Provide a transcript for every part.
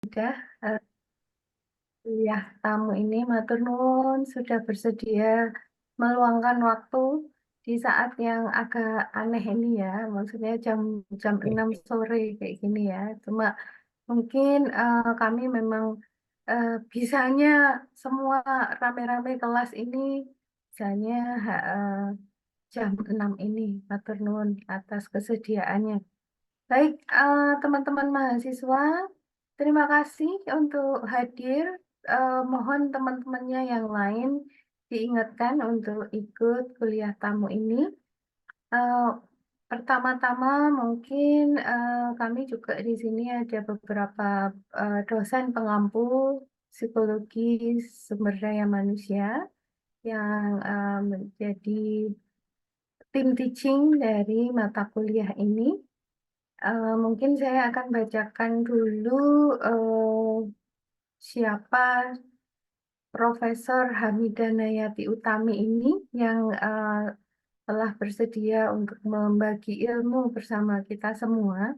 Sudah kuliah tamu ini matur nuwun sudah bersedia meluangkan waktu di saat yang agak aneh ini ya, maksudnya jam jam 6 sore kayak gini ya. Cuma mungkin kami memang bisanya semua rame-rame kelas ini bisanya jam 6 ini. Matur nuwun atas kesediaannya. Baik, teman-teman mahasiswa, terima kasih untuk hadir. Mohon teman-temannya yang lain diingatkan untuk ikut kuliah tamu ini. Eh, Pertama-tama mungkin kami juga di sini ada beberapa dosen pengampu psikologi sumber daya manusia yang menjadi tim teaching dari mata kuliah ini. Mungkin saya akan bacakan dulu siapa Profesor Hamidah Nayati Utami ini yang telah bersedia untuk membagi ilmu bersama kita semua.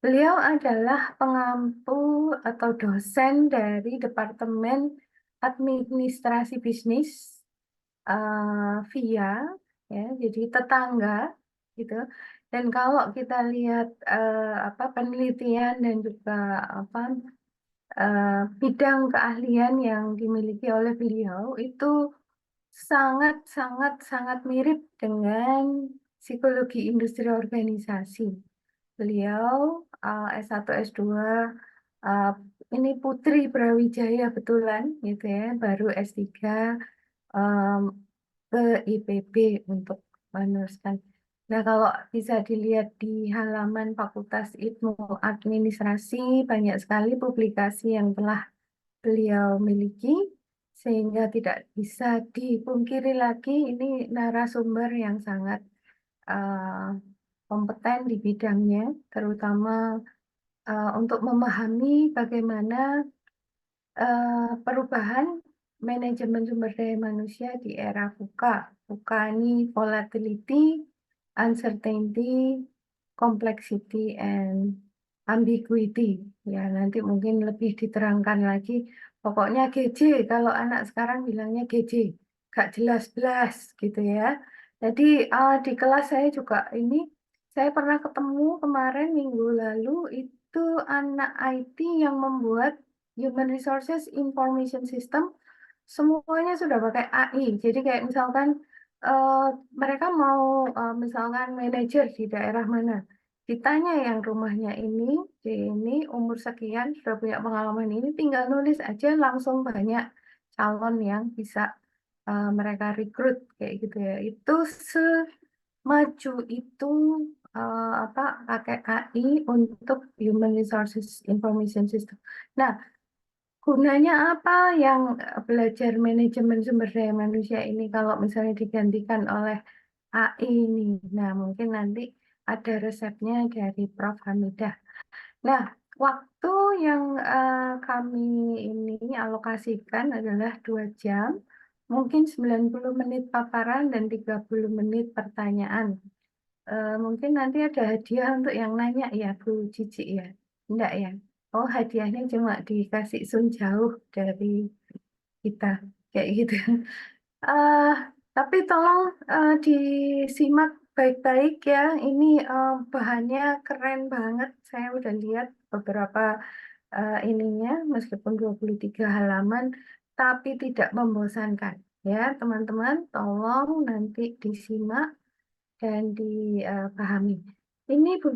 Beliau adalah pengampu atau dosen dari Departemen Administrasi Bisnis via, ya, jadi tetangga gitu. Dan kalau kita lihat apa penelitian dan juga apa bidang keahlian yang dimiliki oleh beliau itu sangat sangat sangat mirip dengan psikologi industri organisasi. Beliau S1 S2 uh, ini Putri Brawijaya betulan gitu ya, baru S3 um, ke IPB untuk meneruskan. Nah, kalau bisa dilihat di halaman Fakultas Ilmu Administrasi, banyak sekali publikasi yang telah beliau miliki, sehingga tidak bisa dipungkiri lagi ini narasumber yang sangat uh, kompeten di bidangnya, terutama untuk memahami bagaimana perubahan manajemen sumber daya manusia di era VUCA. VUCA ini volatility, uncertainty, complexity, and ambiguity. Ya, nanti mungkin lebih diterangkan lagi. Pokoknya GJ, kalau anak sekarang bilangnya GJ, gak jelas-jelas gitu ya. Jadi di kelas saya juga ini, saya pernah ketemu kemarin minggu lalu itu anak IT yang membuat Human Resources Information System semuanya sudah pakai AI. Jadi kayak misalkan eh, mereka mau misalkan manajer di daerah mana, ditanya yang rumahnya ini umur sekian sudah punya pengalaman ini, tinggal nulis aja langsung banyak calon yang bisa mereka rekrut kayak gitu ya. Itu semaju itu apa pakai AI untuk Human Resources Information System. Nah, gunanya apa yang belajar manajemen sumber daya manusia ini kalau misalnya digantikan oleh AI ini? Nah, mungkin nanti ada resepnya dari Prof. Hamidah. Nah, waktu yang kami ini alokasikan adalah 2 jam, mungkin 90 menit paparan dan 30 menit pertanyaan. Mungkin nanti ada hadiah untuk yang nanya ya, Bu Cici ya? Enggak ya? Oh, hadiahnya cuma dikasih sun jauh dari kita, kayak gitu. Eh, tapi tolong disimak baik-baik ya. Ini bahannya keren banget. Saya udah lihat beberapa ininya, meskipun 23 halaman, tapi tidak membosankan. Ya, teman-teman, tolong nanti disimak dan dipahami. Ini Bu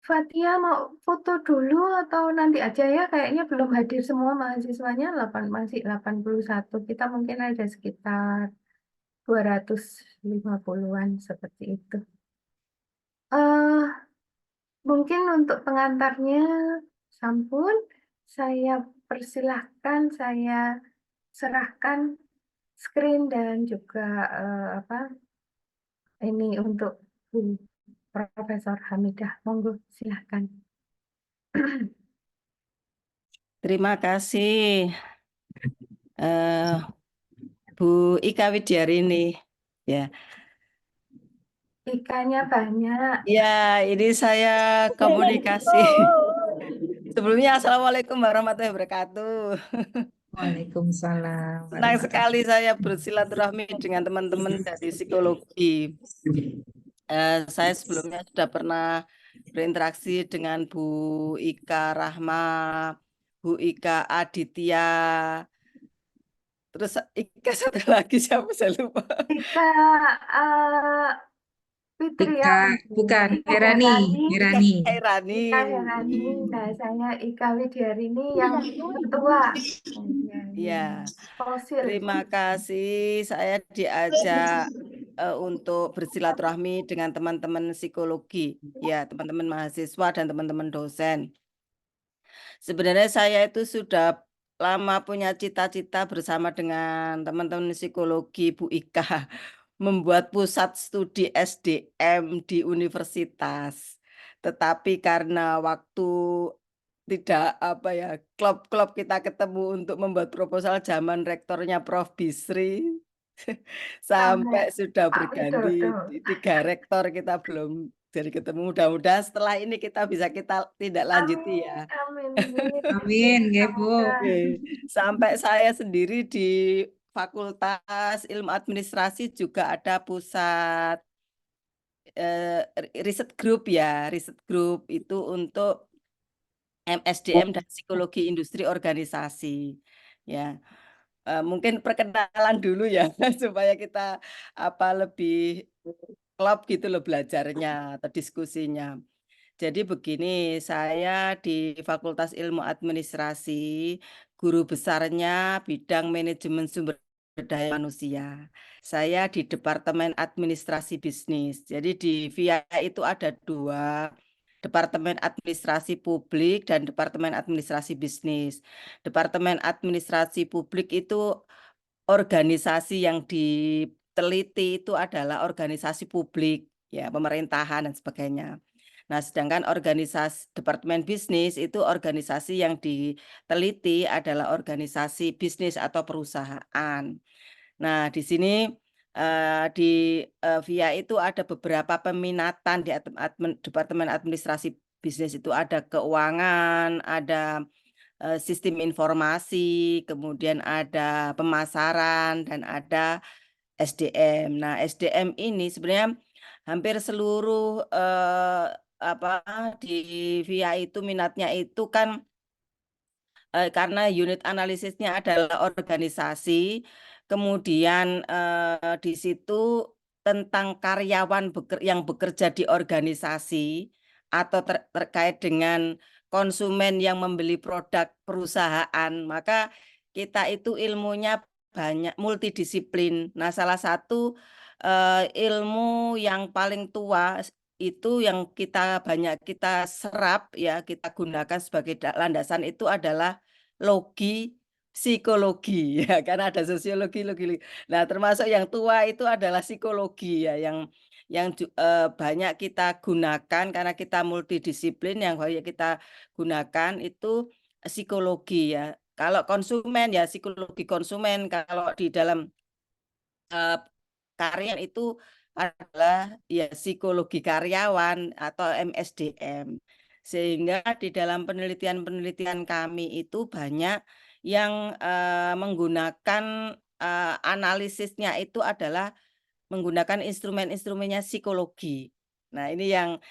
Fatia mau foto dulu atau nanti aja ya? Kayaknya belum hadir semua mahasiswanya, masih 81. Kita mungkin ada sekitar 250-an seperti itu. eh Mungkin untuk pengantarnya, sampun, saya persilahkan, saya serahkan screen dan juga apa ini untuk Bu Profesor Hamidah. Monggo, silahkan. Terima kasih Bu Ika Widyarini. Ya, Ikannya banyak. ya ini saya komunikasi Sebelumnya, Assalamualaikum warahmatullahi wabarakatuh. Waalaikumsalam Senang sekali warahmatullahi saya bersilaturahmi dengan teman-teman dari psikologi. Saya sebelumnya sudah pernah berinteraksi dengan Bu Ika Rahma, Bu Ika Aditya, terus Ika satu lagi siapa saya lupa. Ika eh, Ika, Fitriani, bukan Ika Herani, Herani, Ika Herani. Herani. Ika Herani. Nah, saya Ika Widyarini yang tertua. Ya, Fosil. terima kasih. Saya diajak untuk bersilaturahmi dengan teman-teman psikologi, ya, teman-teman mahasiswa dan teman-teman dosen. Sebenarnya saya itu sudah lama punya cita-cita bersama dengan teman-teman psikologi Bu Ika membuat pusat studi SDM di universitas. Tetapi karena waktu tidak apa ya, klop-klop kita ketemu untuk membuat proposal zaman rektornya Prof. Bisri sampai sudah Pak berganti Widodo. 3 rektor kita belum jadi ketemu. Mudah-mudahan setelah ini kita bisa tidak lanjuti ya. Amin, amin. Amin, nggih, Bu. Oke. Sampai saya sendiri di Fakultas Ilmu Administrasi juga ada pusat riset grup ya. Riset grup itu untuk MSDM dan Psikologi Industri Organisasi. Ya, mungkin perkenalan dulu ya supaya kita lebih klop gitu loh belajarnya atau diskusinya. Jadi begini, saya di Fakultas Ilmu Administrasi, guru besarnya bidang manajemen sumber daya manusia. Saya di Departemen Administrasi Bisnis. Jadi di VIA itu ada 2, Departemen Administrasi Publik dan Departemen Administrasi Bisnis. Departemen Administrasi Publik itu organisasi yang diteliti itu adalah organisasi publik, ya, pemerintahan dan sebagainya. Nah, sedangkan organisasi Departemen Bisnis itu organisasi yang diteliti adalah organisasi bisnis atau perusahaan. Nah, di sini di VIA itu ada beberapa peminatan di Departemen Administrasi Bisnis itu ada keuangan, ada sistem informasi, kemudian ada pemasaran dan ada SDM. Nah, SDM ini sebenarnya hampir seluruh di VIA itu minatnya itu kan karena unit analisisnya adalah organisasi, kemudian di situ tentang karyawan yang bekerja di organisasi atau terkait dengan konsumen yang membeli produk perusahaan, maka kita itu ilmunya banyak multidisiplin. Nah, salah satu ilmu yang paling tua itu yang banyak kita serap ya, kita gunakan sebagai landasan itu adalah logi psikologi ya, karena ada sosiologi, logi. Nah, termasuk yang tua itu adalah psikologi ya, yang banyak kita gunakan karena kita multidisiplin, yang banyak kita gunakan itu psikologi ya. Kalau konsumen ya psikologi konsumen, kalau di dalam karya itu adalah ya psikologi karyawan atau MSDM. Sehingga di dalam penelitian-penelitian kami itu banyak yang menggunakan analisisnya itu adalah menggunakan instrumen-instrumennya psikologi. Nah, ini yang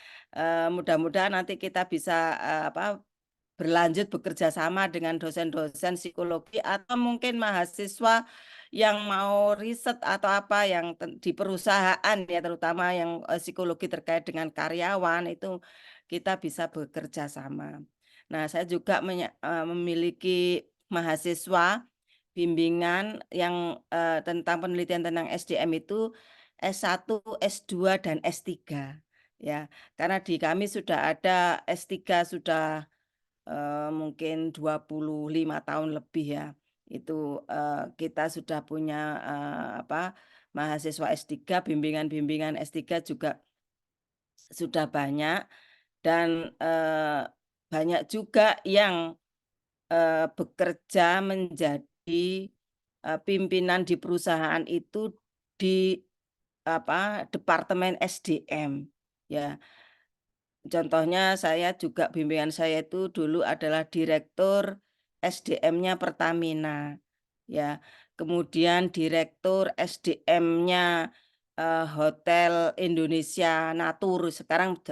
mudah-mudahan nanti kita bisa berlanjut bekerja sama dengan dosen-dosen psikologi atau mungkin mahasiswa yang mau riset atau apa yang di perusahaan ya, terutama yang psikologi terkait dengan karyawan itu kita bisa bekerja sama. Nah, saya juga memiliki mahasiswa bimbingan yang tentang penelitian tentang SDM itu S1, S2 dan S3 ya. Karena di kami sudah ada S3 sudah mungkin 25 tahun lebih ya. Itu kita sudah punya mahasiswa S3, bimbingan-bimbingan S3 juga sudah banyak dan banyak juga yang bekerja menjadi pimpinan di perusahaan itu di Departemen SDM ya. contohnya saya juga bimbingan saya itu dulu adalah direktur SDM-nya Pertamina, ya. Kemudian direktur SDM-nya Hotel Indonesia Natur,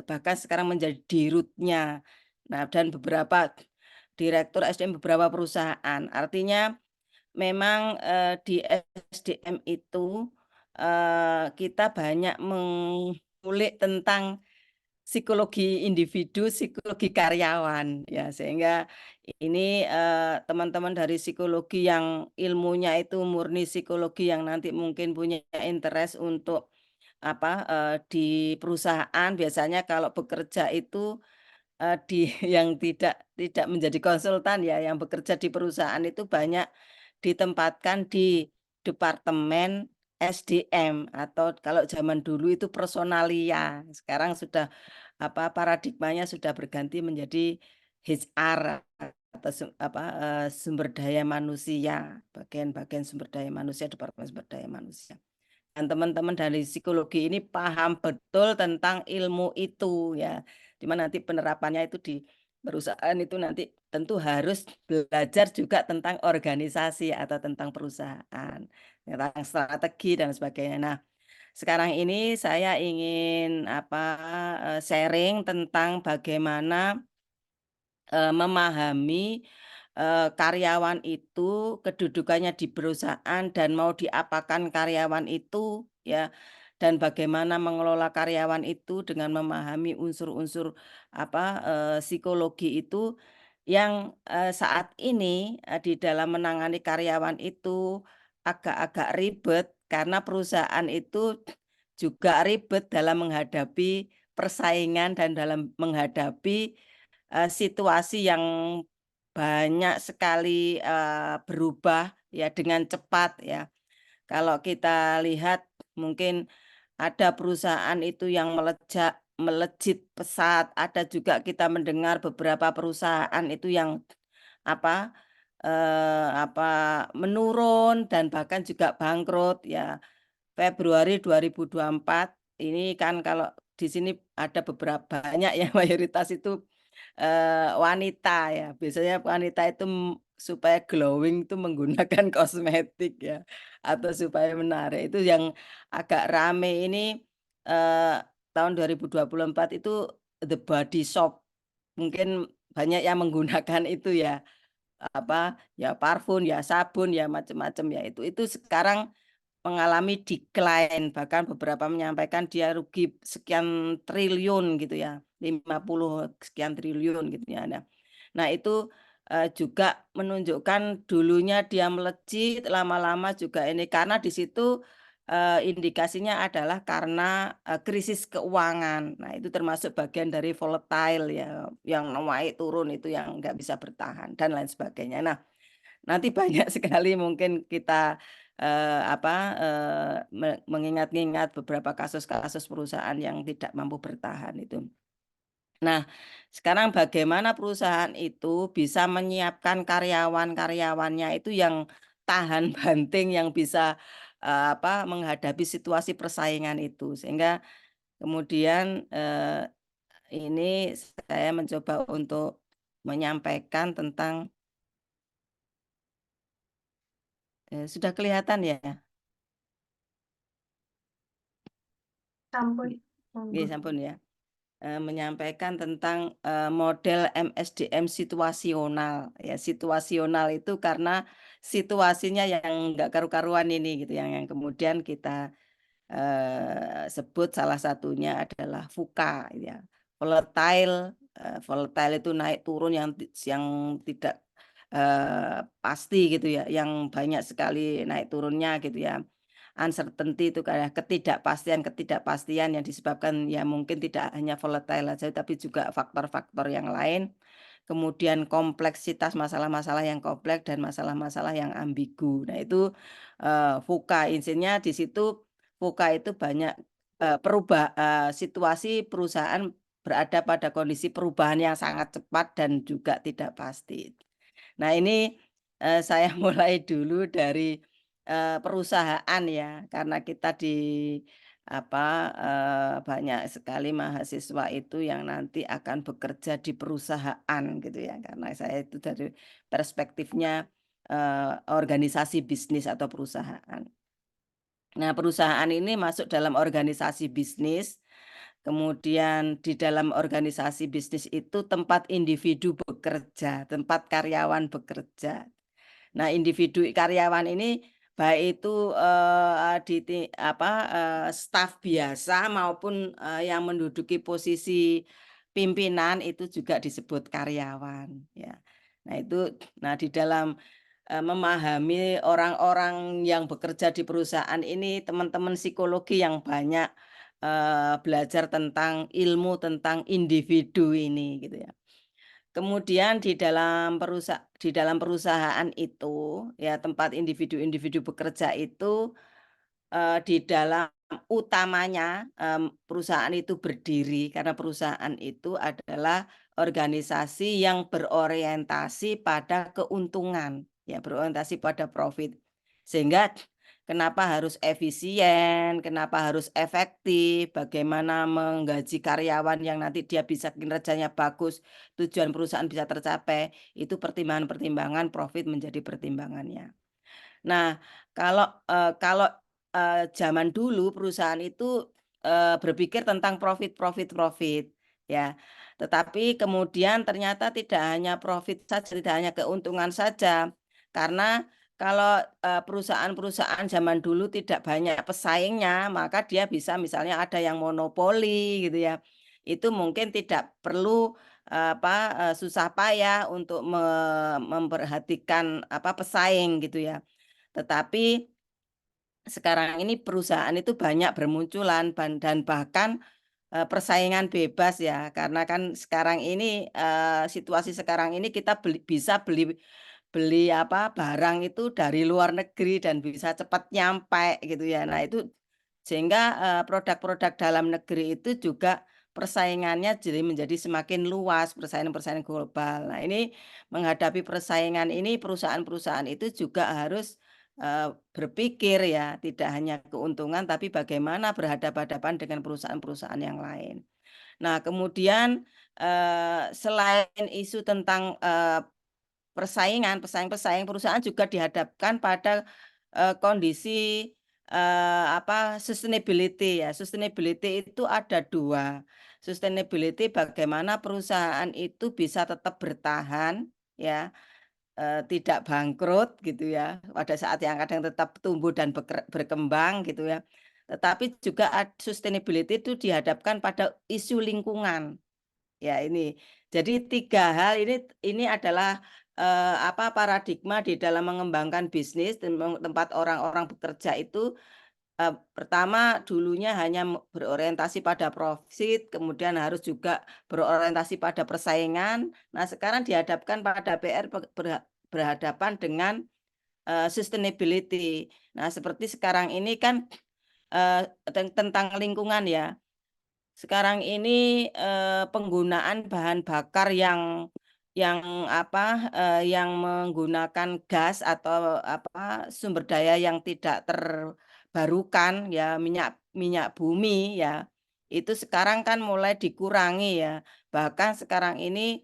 bahkan sekarang menjadi dirutnya. Nah, dan beberapa direktur SDM beberapa perusahaan. Artinya memang di SDM itu kita banyak mengulik tentang psikologi individu, psikologi karyawan, ya, sehingga ini teman-teman dari psikologi yang ilmunya itu murni psikologi yang nanti mungkin punya interest untuk di perusahaan biasanya kalau bekerja itu di yang tidak menjadi konsultan ya, yang bekerja di perusahaan itu banyak ditempatkan di departemen SDM atau kalau zaman dulu itu personalia. Sekarang sudah paradigmanya sudah berganti menjadi HR atau sumber daya manusia, bagian-bagian sumber daya manusia, departemen sumber daya manusia. Dan teman-teman dari psikologi ini paham betul tentang ilmu itu ya. Dimana nanti penerapannya itu di perusahaan itu nanti tentu harus belajar juga tentang organisasi atau tentang perusahaan, tentang strategi dan sebagainya. Nah, sekarang ini saya ingin sharing tentang bagaimana memahami karyawan itu kedudukannya di perusahaan dan mau diapakan karyawan itu ya, dan bagaimana mengelola karyawan itu dengan memahami unsur-unsur psikologi itu yang saat ini di dalam menangani karyawan itu agak-agak ribet karena perusahaan itu juga ribet dalam menghadapi persaingan dan dalam menghadapi situasi yang banyak sekali berubah ya dengan cepat ya. Kalau kita lihat mungkin ada perusahaan itu yang melejit pesat, ada juga kita mendengar beberapa perusahaan itu yang apa menurun dan bahkan juga bangkrut ya. Februari 2024 ini kan kalau di sini ada beberapa banyak ya mayoritas itu wanita ya. Biasanya wanita itu supaya glowing itu menggunakan kosmetik ya atau supaya menarik. Itu yang agak rame ini eh, tahun 2024 itu The Body Shop. Mungkin banyak yang menggunakan itu ya ya parfum ya sabun ya macam-macam ya itu sekarang mengalami decline, bahkan beberapa menyampaikan dia rugi sekian triliun gitu ya, 50 sekian triliun gitu ya. Nah itu juga menunjukkan dulunya dia melejit, lama-lama juga ini karena di situ indikasinya adalah karena krisis keuangan. Nah itu termasuk bagian dari volatile ya, yang naik turun itu yang nggak bisa bertahan dan lain sebagainya. Nah nanti banyak sekali mungkin kita mengingat-ingat beberapa kasus-kasus perusahaan yang tidak mampu bertahan itu. Nah, sekarang bagaimana perusahaan itu bisa menyiapkan karyawan-karyawannya itu yang tahan banting, yang bisa menghadapi situasi persaingan itu, sehingga kemudian ini saya mencoba untuk menyampaikan tentang sudah kelihatan ya? Sampun. Nggih, sampun ya. Menyampaikan tentang model MSDM situasional. Ya, situasional itu karena situasinya yang nggak karu-karuan ini gitu, yang kemudian kita sebut salah satunya adalah VUCA, ya. Volatile, volatile itu naik turun yang tidak pasti gitu ya, yang banyak sekali naik turunnya gitu ya. Uncertainty itu kayak ketidakpastian yang disebabkan ya mungkin tidak hanya volatile saja tapi juga faktor-faktor yang lain. Kemudian kompleksitas masalah-masalah yang kompleks dan masalah-masalah yang ambigu. Nah, itu VUCA intinya di situ VUCA itu banyak situasi perusahaan berada pada kondisi perubahan yang sangat cepat dan juga tidak pasti. Nah, ini saya mulai dulu dari perusahaan ya, karena kita di banyak sekali mahasiswa itu yang nanti akan bekerja di perusahaan gitu ya. Karena saya itu dari perspektifnya organisasi bisnis atau perusahaan. Nah, perusahaan ini masuk dalam organisasi bisnis. Kemudian di dalam organisasi bisnis itu tempat individu bekerja, tempat karyawan bekerja. Nah, individu karyawan ini baik itu staf biasa maupun yang menduduki posisi pimpinan itu juga disebut karyawan ya. Nah, di dalam memahami orang-orang yang bekerja di perusahaan ini, teman-teman psikologi yang banyak belajar tentang ilmu tentang individu ini gitu ya. Kemudian di dalam perusahaan itu ya, tempat individu-individu bekerja itu di dalam utamanya perusahaan itu berdiri karena perusahaan itu adalah organisasi yang berorientasi pada keuntungan, ya, berorientasi pada profit. Sehingga kenapa harus efisien, kenapa harus efektif, bagaimana menggaji karyawan yang nanti dia bisa kinerjanya bagus, tujuan perusahaan bisa tercapai, itu pertimbangan-pertimbangan profit menjadi pertimbangannya. Nah, kalau zaman dulu perusahaan itu berpikir tentang profit, ya. Tetapi kemudian ternyata tidak hanya profit saja, tidak hanya keuntungan saja. Karena kalau perusahaan-perusahaan zaman dulu tidak banyak pesaingnya, maka dia bisa misalnya ada yang monopoli gitu ya. Itu mungkin tidak perlu susah payah untuk memperhatikan pesaing gitu ya. Tetapi sekarang ini perusahaan itu banyak bermunculan dan bahkan persaingan bebas ya, karena kan sekarang ini situasi sekarang ini kita bisa beli beli barang itu dari luar negeri dan bisa cepat nyampe gitu ya. Nah itu sehingga produk-produk dalam negeri itu juga persaingannya jadi menjadi semakin luas, persaingan-persaingan global. Nah ini menghadapi persaingan ini perusahaan-perusahaan itu juga harus berpikir ya, tidak hanya keuntungan tapi bagaimana berhadapan-hadapan dengan perusahaan-perusahaan yang lain. Nah, kemudian selain isu tentang pesaing-pesaing perusahaan juga dihadapkan pada kondisi sustainability ya. Sustainability itu ada dua. Sustainability bagaimana perusahaan itu bisa tetap bertahan ya, tidak bangkrut gitu ya, pada saat yang kadang tetap tumbuh dan berkembang gitu ya. Tetapi juga sustainability itu dihadapkan pada isu lingkungan. Ya ini. Jadi 3 hal ini adalah paradigma di dalam mengembangkan bisnis dan tempat orang-orang bekerja itu. Pertama dulunya hanya berorientasi pada profit, kemudian harus juga berorientasi pada persaingan. Nah, sekarang dihadapkan pada PR berhadapan dengan sustainability. Nah, seperti sekarang ini kan tentang lingkungan ya. Sekarang ini penggunaan bahan bakar yang menggunakan gas atau sumber daya yang tidak terbarukan ya, minyak bumi ya, itu sekarang kan mulai dikurangi ya. Bahkan sekarang ini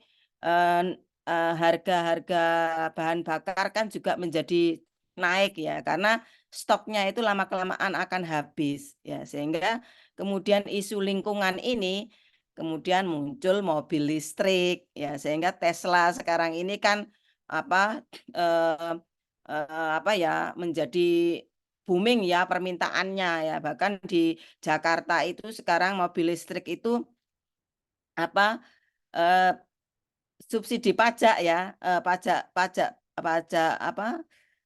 harga-harga bahan bakar kan juga menjadi naik ya, karena stoknya itu lama-kelamaan akan habis ya, sehingga kemudian isu lingkungan ini kemudian muncul mobil listrik ya, sehingga Tesla sekarang ini kan eh, menjadi booming ya permintaannya ya. Bahkan di Jakarta itu sekarang mobil listrik itu apa eh, subsidi pajak ya, pajak pajak pajak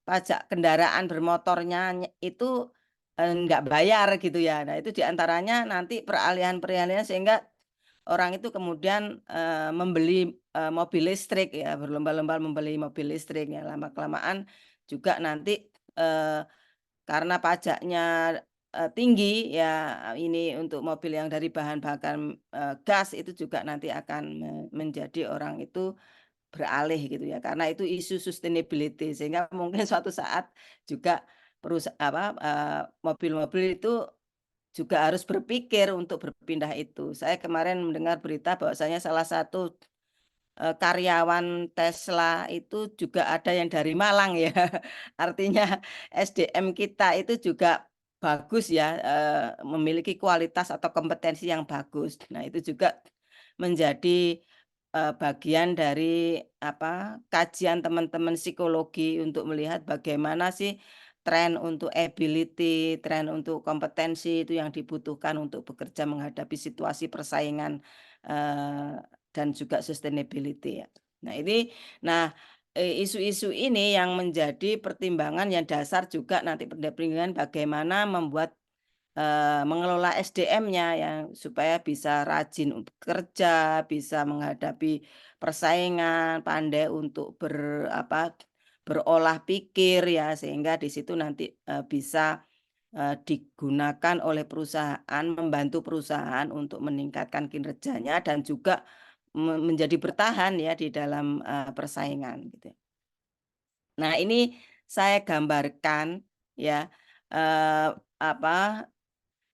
pajak kendaraan bermotornya itu nggak bayar gitu ya. Nah itu diantaranya nanti peralihan-peralihan sehingga orang itu kemudian membeli mobil listrik ya, berlomba-lomba membeli mobil listrik ya, lama-kelamaan juga nanti karena pajaknya tinggi ya, ini untuk mobil yang dari bahan bakar gas itu juga nanti akan menjadi orang itu beralih gitu ya, karena itu isu sustainability, sehingga mungkin suatu saat juga mobil-mobil itu juga harus berpikir untuk berpindah itu. Saya kemarin mendengar berita bahwasanya salah satu karyawan Tesla itu juga ada yang dari Malang ya. Artinya SDM kita itu juga bagus ya, memiliki kualitas atau kompetensi yang bagus. Nah, itu juga menjadi bagian dari kajian teman-teman psikologi untuk melihat bagaimana sih tren untuk ability, tren untuk kompetensi itu yang dibutuhkan untuk bekerja menghadapi situasi persaingan dan juga sustainability ya. Isu-isu ini yang menjadi pertimbangan yang dasar juga nanti pendampingan bagaimana membuat mengelola SDM-nya yang supaya bisa rajin untuk kerja, bisa menghadapi persaingan, pandai untuk berolah pikir ya, sehingga di situ nanti bisa digunakan oleh perusahaan, membantu perusahaan untuk meningkatkan kinerjanya dan juga menjadi bertahan ya di dalam persaingan gitu. Nah, ini saya gambarkan ya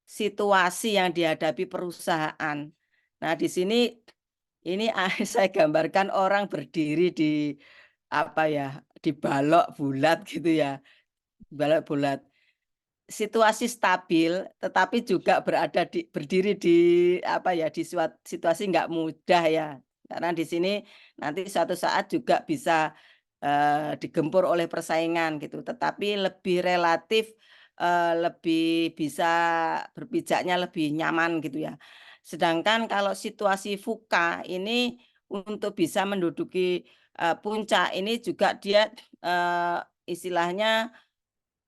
situasi yang dihadapi perusahaan. Nah, di sini ini saya gambarkan orang berdiri di di balok bulat gitu ya. Balok bulat. Situasi stabil, tetapi juga berdiri di di situasi nggak mudah ya. Karena di sini nanti suatu saat juga bisa digempur oleh persaingan gitu. Tetapi lebih relatif, lebih bisa berpijaknya lebih nyaman gitu ya. Sedangkan kalau situasi VUCA ini untuk bisa menduduki puncak ini juga dia istilahnya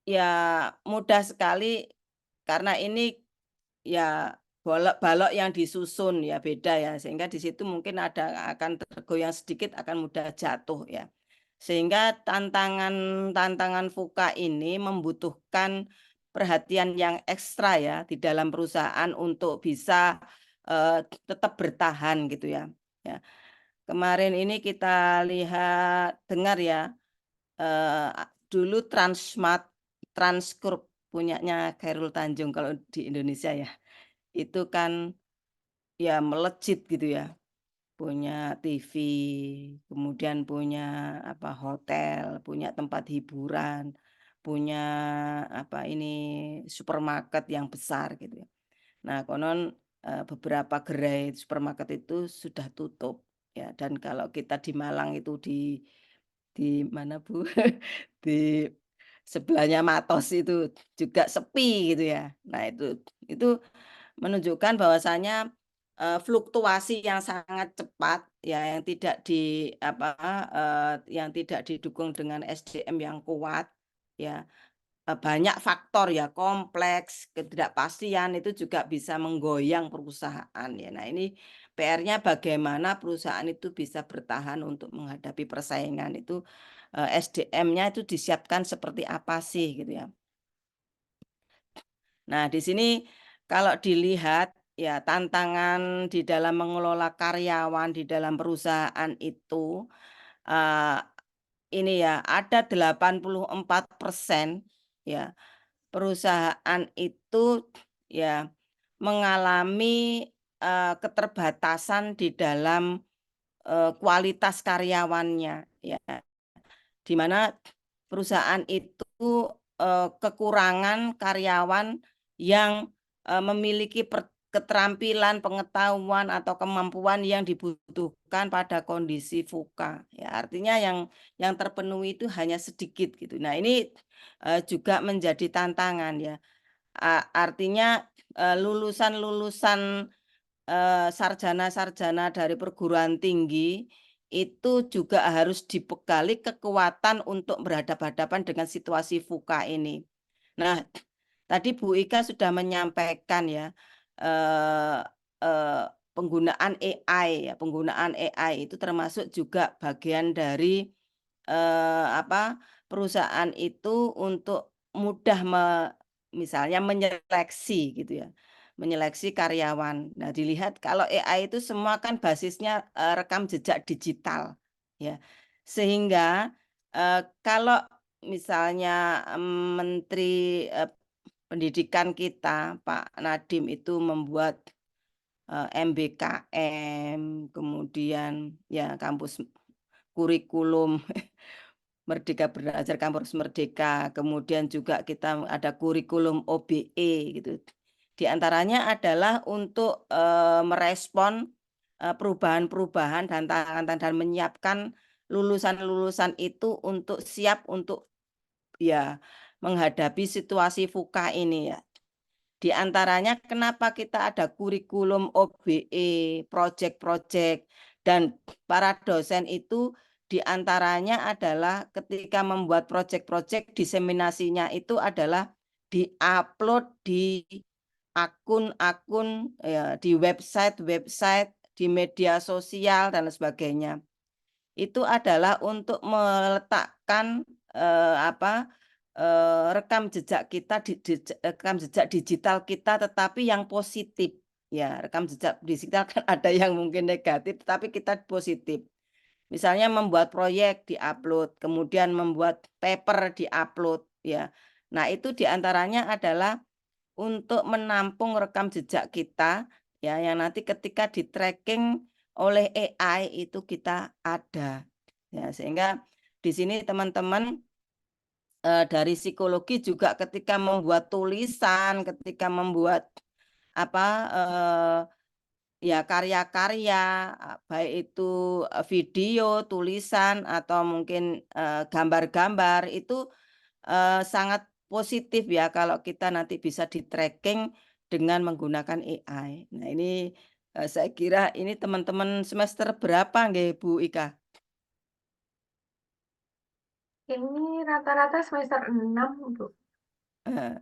ya mudah sekali karena ini ya balok yang disusun ya beda ya, sehingga di situ mungkin akan tergoyang sedikit, akan mudah jatuh ya. Sehingga tantangan VUCA ini membutuhkan perhatian yang ekstra ya di dalam perusahaan untuk bisa tetap bertahan gitu ya. Ya. Kemarin ini kita dengar ya, dulu Transcorp punyanya Khairul Tanjung kalau di Indonesia ya. Itu kan ya melejit gitu ya. Punya TV, kemudian punya hotel, punya tempat hiburan, punya supermarket yang besar gitu ya. Nah, konon beberapa gerai supermarket itu sudah tutup ya, dan kalau kita di Malang itu di mana Bu? Di sebelahnya Matos itu juga sepi gitu ya. Nah, itu menunjukkan bahwasanya fluktuasi yang sangat cepat ya yang tidak didukung dengan SDM yang kuat ya, banyak faktor ya, kompleks, ketidakpastian itu juga bisa menggoyang perusahaan ya. Nah, ini PR-nya bagaimana perusahaan itu bisa bertahan untuk menghadapi persaingan itu, SDM-nya itu disiapkan seperti apa sih gitu ya. Nah, di sini kalau dilihat ya tantangan di dalam mengelola karyawan di dalam perusahaan itu ini ya ada 84% ya perusahaan itu ya mengalami keterbatasan di dalam kualitas karyawannya ya, di mana perusahaan itu kekurangan karyawan yang memiliki keterampilan, pengetahuan atau kemampuan yang dibutuhkan pada kondisi VUCA. Ya, artinya yang terpenuhi itu hanya sedikit gitu. Nah, ini juga menjadi tantangan ya. Artinya lulusan-lulusan sarjana-sarjana dari perguruan tinggi itu juga harus dibekali kekuatan untuk berhadapan-hadapan dengan situasi VUCA ini. Nah, tadi Bu Ika sudah menyampaikan ya eh, eh, penggunaan AI ya, penggunaan AI itu termasuk juga bagian dari perusahaan itu untuk mudah misalnya menyeleksi gitu ya, menyeleksi karyawan. Nah, dilihat kalau AI itu semua kan basisnya rekam jejak digital ya. Sehingga kalau misalnya Menteri pendidikan kita, Pak Nadiem itu membuat MBKM, kemudian ya kampus kurikulum Merdeka Belajar Kampus Merdeka, kemudian juga kita ada kurikulum OBE gitu. Di antaranya adalah untuk merespon perubahan-perubahan dan tantangan dan menyiapkan lulusan-lulusan itu untuk siap untuk ya menghadapi situasi VUCA ini ya. Di antaranya kenapa kita ada kurikulum OBE, project-project, dan para dosen itu di antaranya adalah ketika membuat project-project diseminasinya itu adalah di-upload di akun-akun ya, di website-website, di media sosial dan sebagainya. Itu adalah untuk meletakkan rekam jejak kita rekam jejak digital kita tetapi yang positif. Ya, rekam jejak digital kan ada yang mungkin negatif tetapi kita positif. Misalnya membuat proyek diupload, kemudian membuat paper diupload ya. Nah, itu diantaranya adalah untuk menampung rekam jejak kita ya yang nanti ketika di-tracking oleh AI itu kita ada. Ya, sehingga di sini teman-teman dari psikologi juga ketika membuat tulisan, ketika membuat apa ya karya-karya, baik itu video, tulisan atau mungkin gambar-gambar itu sangat positif ya kalau kita nanti bisa di-tracking dengan menggunakan AI. Nah ini saya kira ini teman-teman semester berapa nggih Bu Ika? Ini rata-rata semester 6, Bu.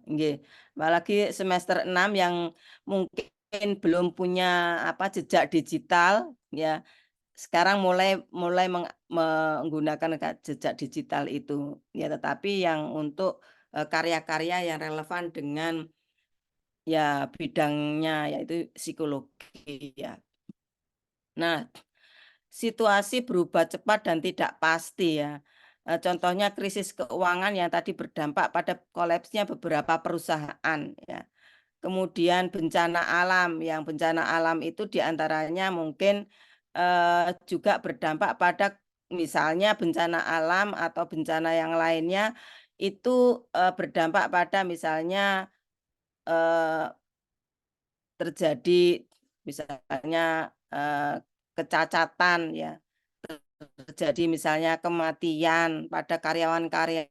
Nggih, apalagi semester 6 yang mungkin belum punya jejak digital ya. Sekarang mulai mulai menggunakan jejak digital itu ya, tetapi yang untuk karya-karya yang relevan dengan ya bidangnya yaitu psikologi ya. Nah, situasi berubah cepat dan tidak pasti ya. Contohnya krisis keuangan yang tadi berdampak pada kolapsnya beberapa perusahaan ya. Kemudian bencana alam, yang bencana alam itu diantaranya mungkin juga berdampak pada misalnya bencana alam atau bencana yang lainnya itu berdampak pada misalnya eh, terjadi misalnya kecacatan ya, terjadi misalnya kematian pada karyawan-karyawan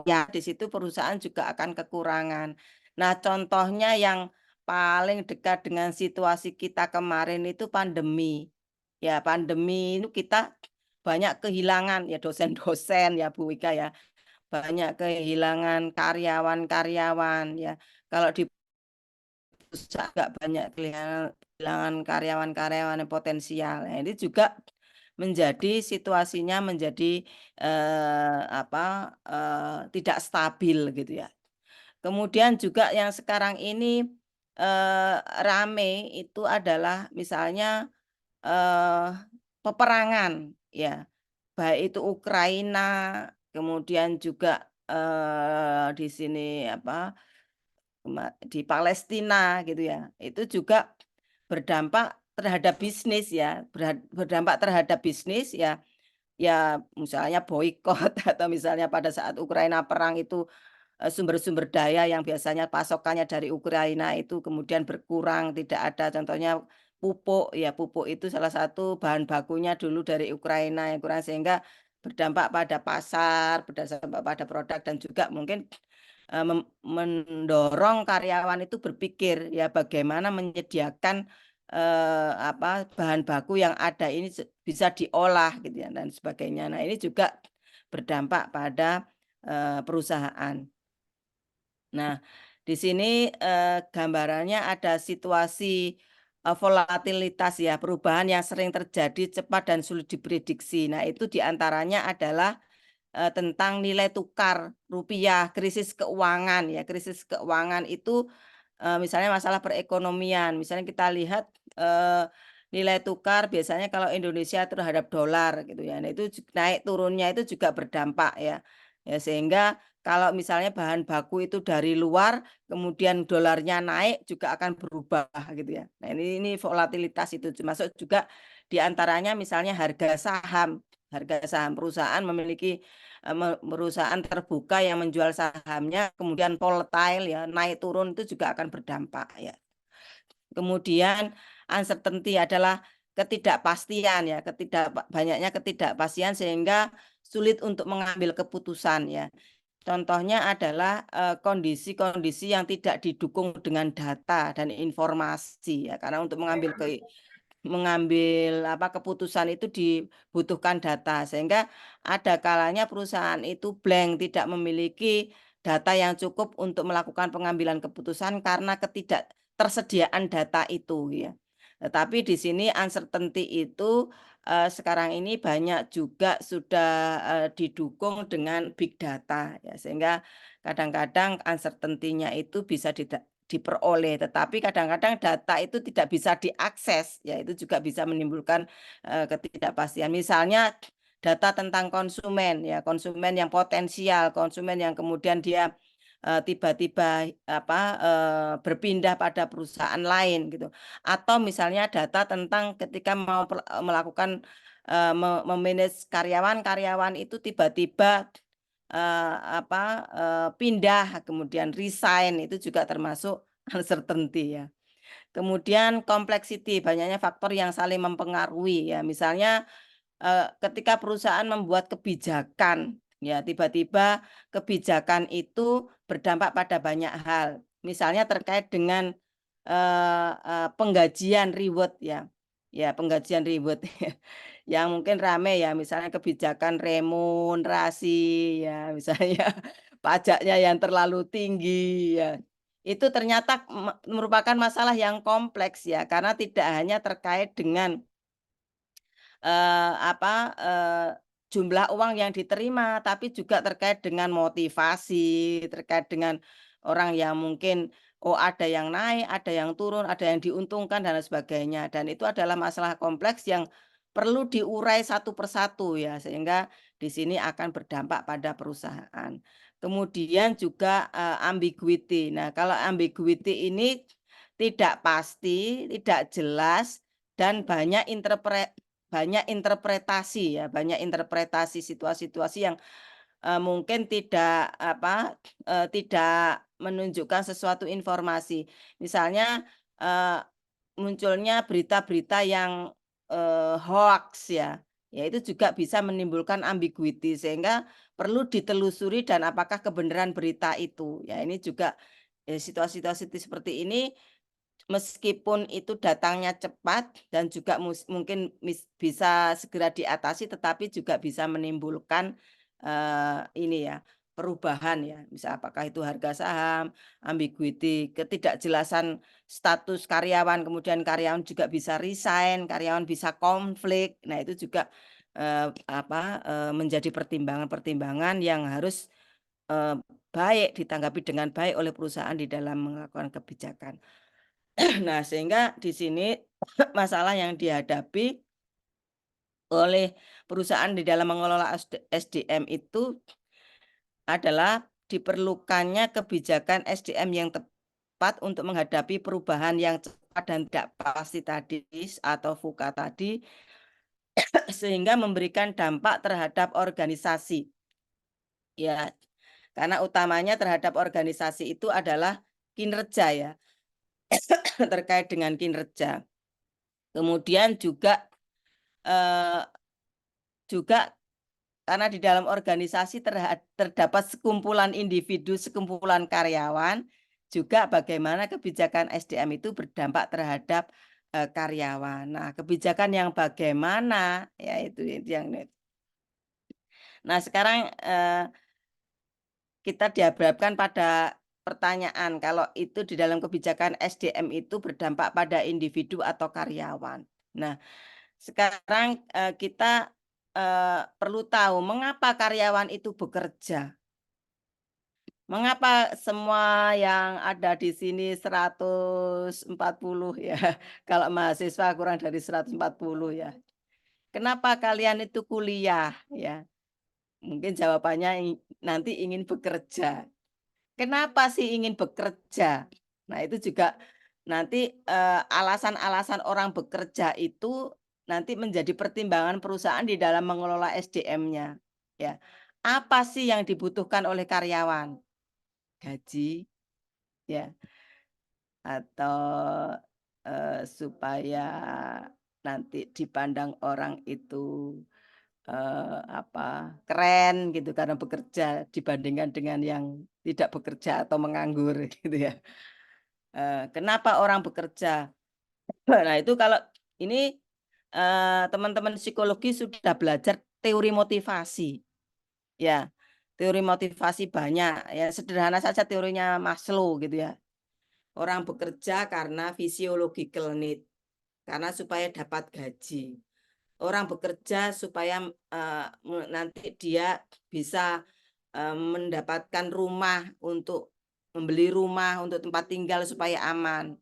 ya, di situ perusahaan juga akan kekurangan. Nah, contohnya yang paling dekat dengan situasi kita kemarin itu pandemi. Ya, pandemi itu kita banyak kehilangan ya dosen-dosen ya Bu Wika ya. Banyak kehilangan karyawan-karyawan ya. Kalau di perusahaan nggak banyak kehilangan karyawan-karyawan yang potensial. Nah, ini juga menjadi situasinya menjadi tidak stabil gitu ya. Kemudian juga yang sekarang ini rame itu adalah misalnya peperangan ya, baik itu Ukraina, kemudian juga di sini di Palestina gitu ya. Itu juga berdampak terhadap bisnis ya, berdampak terhadap bisnis ya. Ya misalnya boikot atau misalnya pada saat Ukraina perang itu sumber-sumber daya yang biasanya pasokannya dari Ukraina itu kemudian berkurang, tidak ada. Contohnya pupuk, ya pupuk itu salah satu bahan bakunya dulu dari Ukraina, yang kurang sehingga berdampak pada pasar, berdampak pada produk dan juga mungkin mendorong karyawan itu berpikir ya bagaimana menyediakan bahan baku yang ada ini bisa diolah gitu ya dan sebagainya. Nah, ini juga berdampak pada perusahaan. Nah, di sini gambarannya ada situasi volatilitas ya, perubahan yang sering terjadi cepat dan sulit diprediksi. Nah, itu diantaranya adalah tentang nilai tukar rupiah, krisis keuangan ya. Krisis keuangan itu misalnya masalah perekonomian. Misalnya kita lihat nilai tukar biasanya kalau Indonesia terhadap dolar gitu ya. Nah, itu naik turunnya itu juga berdampak ya. Ya, sehingga kalau misalnya bahan baku itu dari luar, kemudian dolarnya naik juga akan berubah gitu ya. Nah, ini volatilitas itu termasuk juga diantaranya misalnya harga saham. Harga saham perusahaan memiliki perusahaan terbuka yang menjual sahamnya, kemudian volatile ya, naik turun itu juga akan berdampak ya. Kemudian uncertainty adalah ketidakpastian ya, banyaknya ketidakpastian sehingga sulit untuk mengambil keputusan ya. Contohnya adalah kondisi-kondisi yang tidak didukung dengan data dan informasi ya, karena untuk mengambil keputusan itu dibutuhkan data, sehingga ada kalanya perusahaan itu blank, tidak memiliki data yang cukup untuk melakukan pengambilan keputusan karena ketidaktersediaan data itu ya. Tetapi di sini uncertainty itu sekarang ini banyak juga sudah didukung dengan big data ya, sehingga kadang-kadang uncertainty-nya itu bisa diperoleh, tetapi kadang-kadang data itu tidak bisa diakses, ya itu juga bisa menimbulkan ketidakpastian. Misalnya data tentang konsumen, ya konsumen yang potensial, konsumen yang kemudian dia tiba-tiba berpindah pada perusahaan lain gitu, atau misalnya data tentang ketika mau melakukan memanage karyawan itu tiba-tiba pindah, kemudian resign, itu juga termasuk uncertainty ya. Kemudian complexity, banyaknya faktor yang saling mempengaruhi ya. Misalnya ketika perusahaan membuat kebijakan ya, tiba-tiba kebijakan itu berdampak pada banyak hal. Misalnya terkait dengan penggajian reward ya. Ya, penggajian reward yang mungkin rame ya, misalnya kebijakan remunerasi ya, misalnya pajaknya yang terlalu tinggi ya. Itu ternyata merupakan masalah yang kompleks ya, karena tidak hanya terkait dengan jumlah uang yang diterima, tapi juga terkait dengan motivasi, terkait dengan orang yang mungkin ada yang naik, ada yang turun, ada yang diuntungkan dan lain sebagainya. Dan itu adalah masalah kompleks yang perlu diurai satu persatu ya, sehingga di sini akan berdampak pada perusahaan. Kemudian juga ambiguity. Nah, kalau ambiguity ini tidak pasti, tidak jelas, dan banyak interpretasi ya, banyak interpretasi situasi-situasi yang mungkin tidak menunjukkan sesuatu informasi. Misalnya munculnya berita-berita yang hoax ya. Ya itu juga bisa menimbulkan ambiguity, sehingga perlu ditelusuri dan apakah kebenaran berita itu. Ya ini juga situasi-situasi seperti ini, meskipun itu datangnya cepat dan juga mungkin bisa segera diatasi, tetapi juga bisa menimbulkan ini ya, perubahan ya. Misal apakah itu harga saham, ambiguity, ketidakjelasan status karyawan, kemudian karyawan juga bisa resign, karyawan bisa konflik. Nah, itu juga menjadi pertimbangan-pertimbangan yang harus baik ditanggapi dengan baik oleh perusahaan di dalam melakukan kebijakan. Nah, sehingga di sini masalah yang dihadapi oleh perusahaan di dalam mengelola SDM itu adalah diperlukannya kebijakan SDM yang tepat untuk menghadapi perubahan yang cepat dan tidak pasti tadi atau VUCA tadi, sehingga memberikan dampak terhadap organisasi. Ya, karena utamanya terhadap organisasi itu adalah kinerja ya, terkait dengan kinerja. Kemudian juga karena di dalam organisasi terdapat sekumpulan individu, sekumpulan karyawan, juga bagaimana kebijakan SDM itu berdampak terhadap karyawan. Nah, kebijakan yang bagaimana, ya itu yang. Nah, sekarang kita dihadapkan pada pertanyaan, kalau itu di dalam kebijakan SDM itu berdampak pada individu atau karyawan. Nah, sekarang kita perlu tahu mengapa karyawan itu bekerja. Mengapa semua yang ada di sini 140 ya, kalau mahasiswa kurang dari 140 ya. Kenapa kalian itu kuliah ya? Mungkin jawabannya nanti ingin bekerja. Kenapa sih ingin bekerja? Nah, itu juga nanti alasan-alasan orang bekerja itu nanti menjadi pertimbangan perusahaan di dalam mengelola SDM-nya. Ya, apa sih yang dibutuhkan oleh karyawan? Gaji, ya, atau supaya nanti dipandang orang itu keren gitu karena bekerja dibandingkan dengan yang tidak bekerja atau menganggur gitu ya. Kenapa orang bekerja? Nah, itu kalau ini teman-teman psikologi sudah belajar teori motivasi. Ya, teori motivasi banyak ya, sederhana saja teorinya Maslow gitu ya. Orang bekerja karena physiological need, karena supaya dapat gaji. Orang bekerja supaya nanti dia bisa mendapatkan rumah, untuk membeli rumah untuk tempat tinggal supaya aman,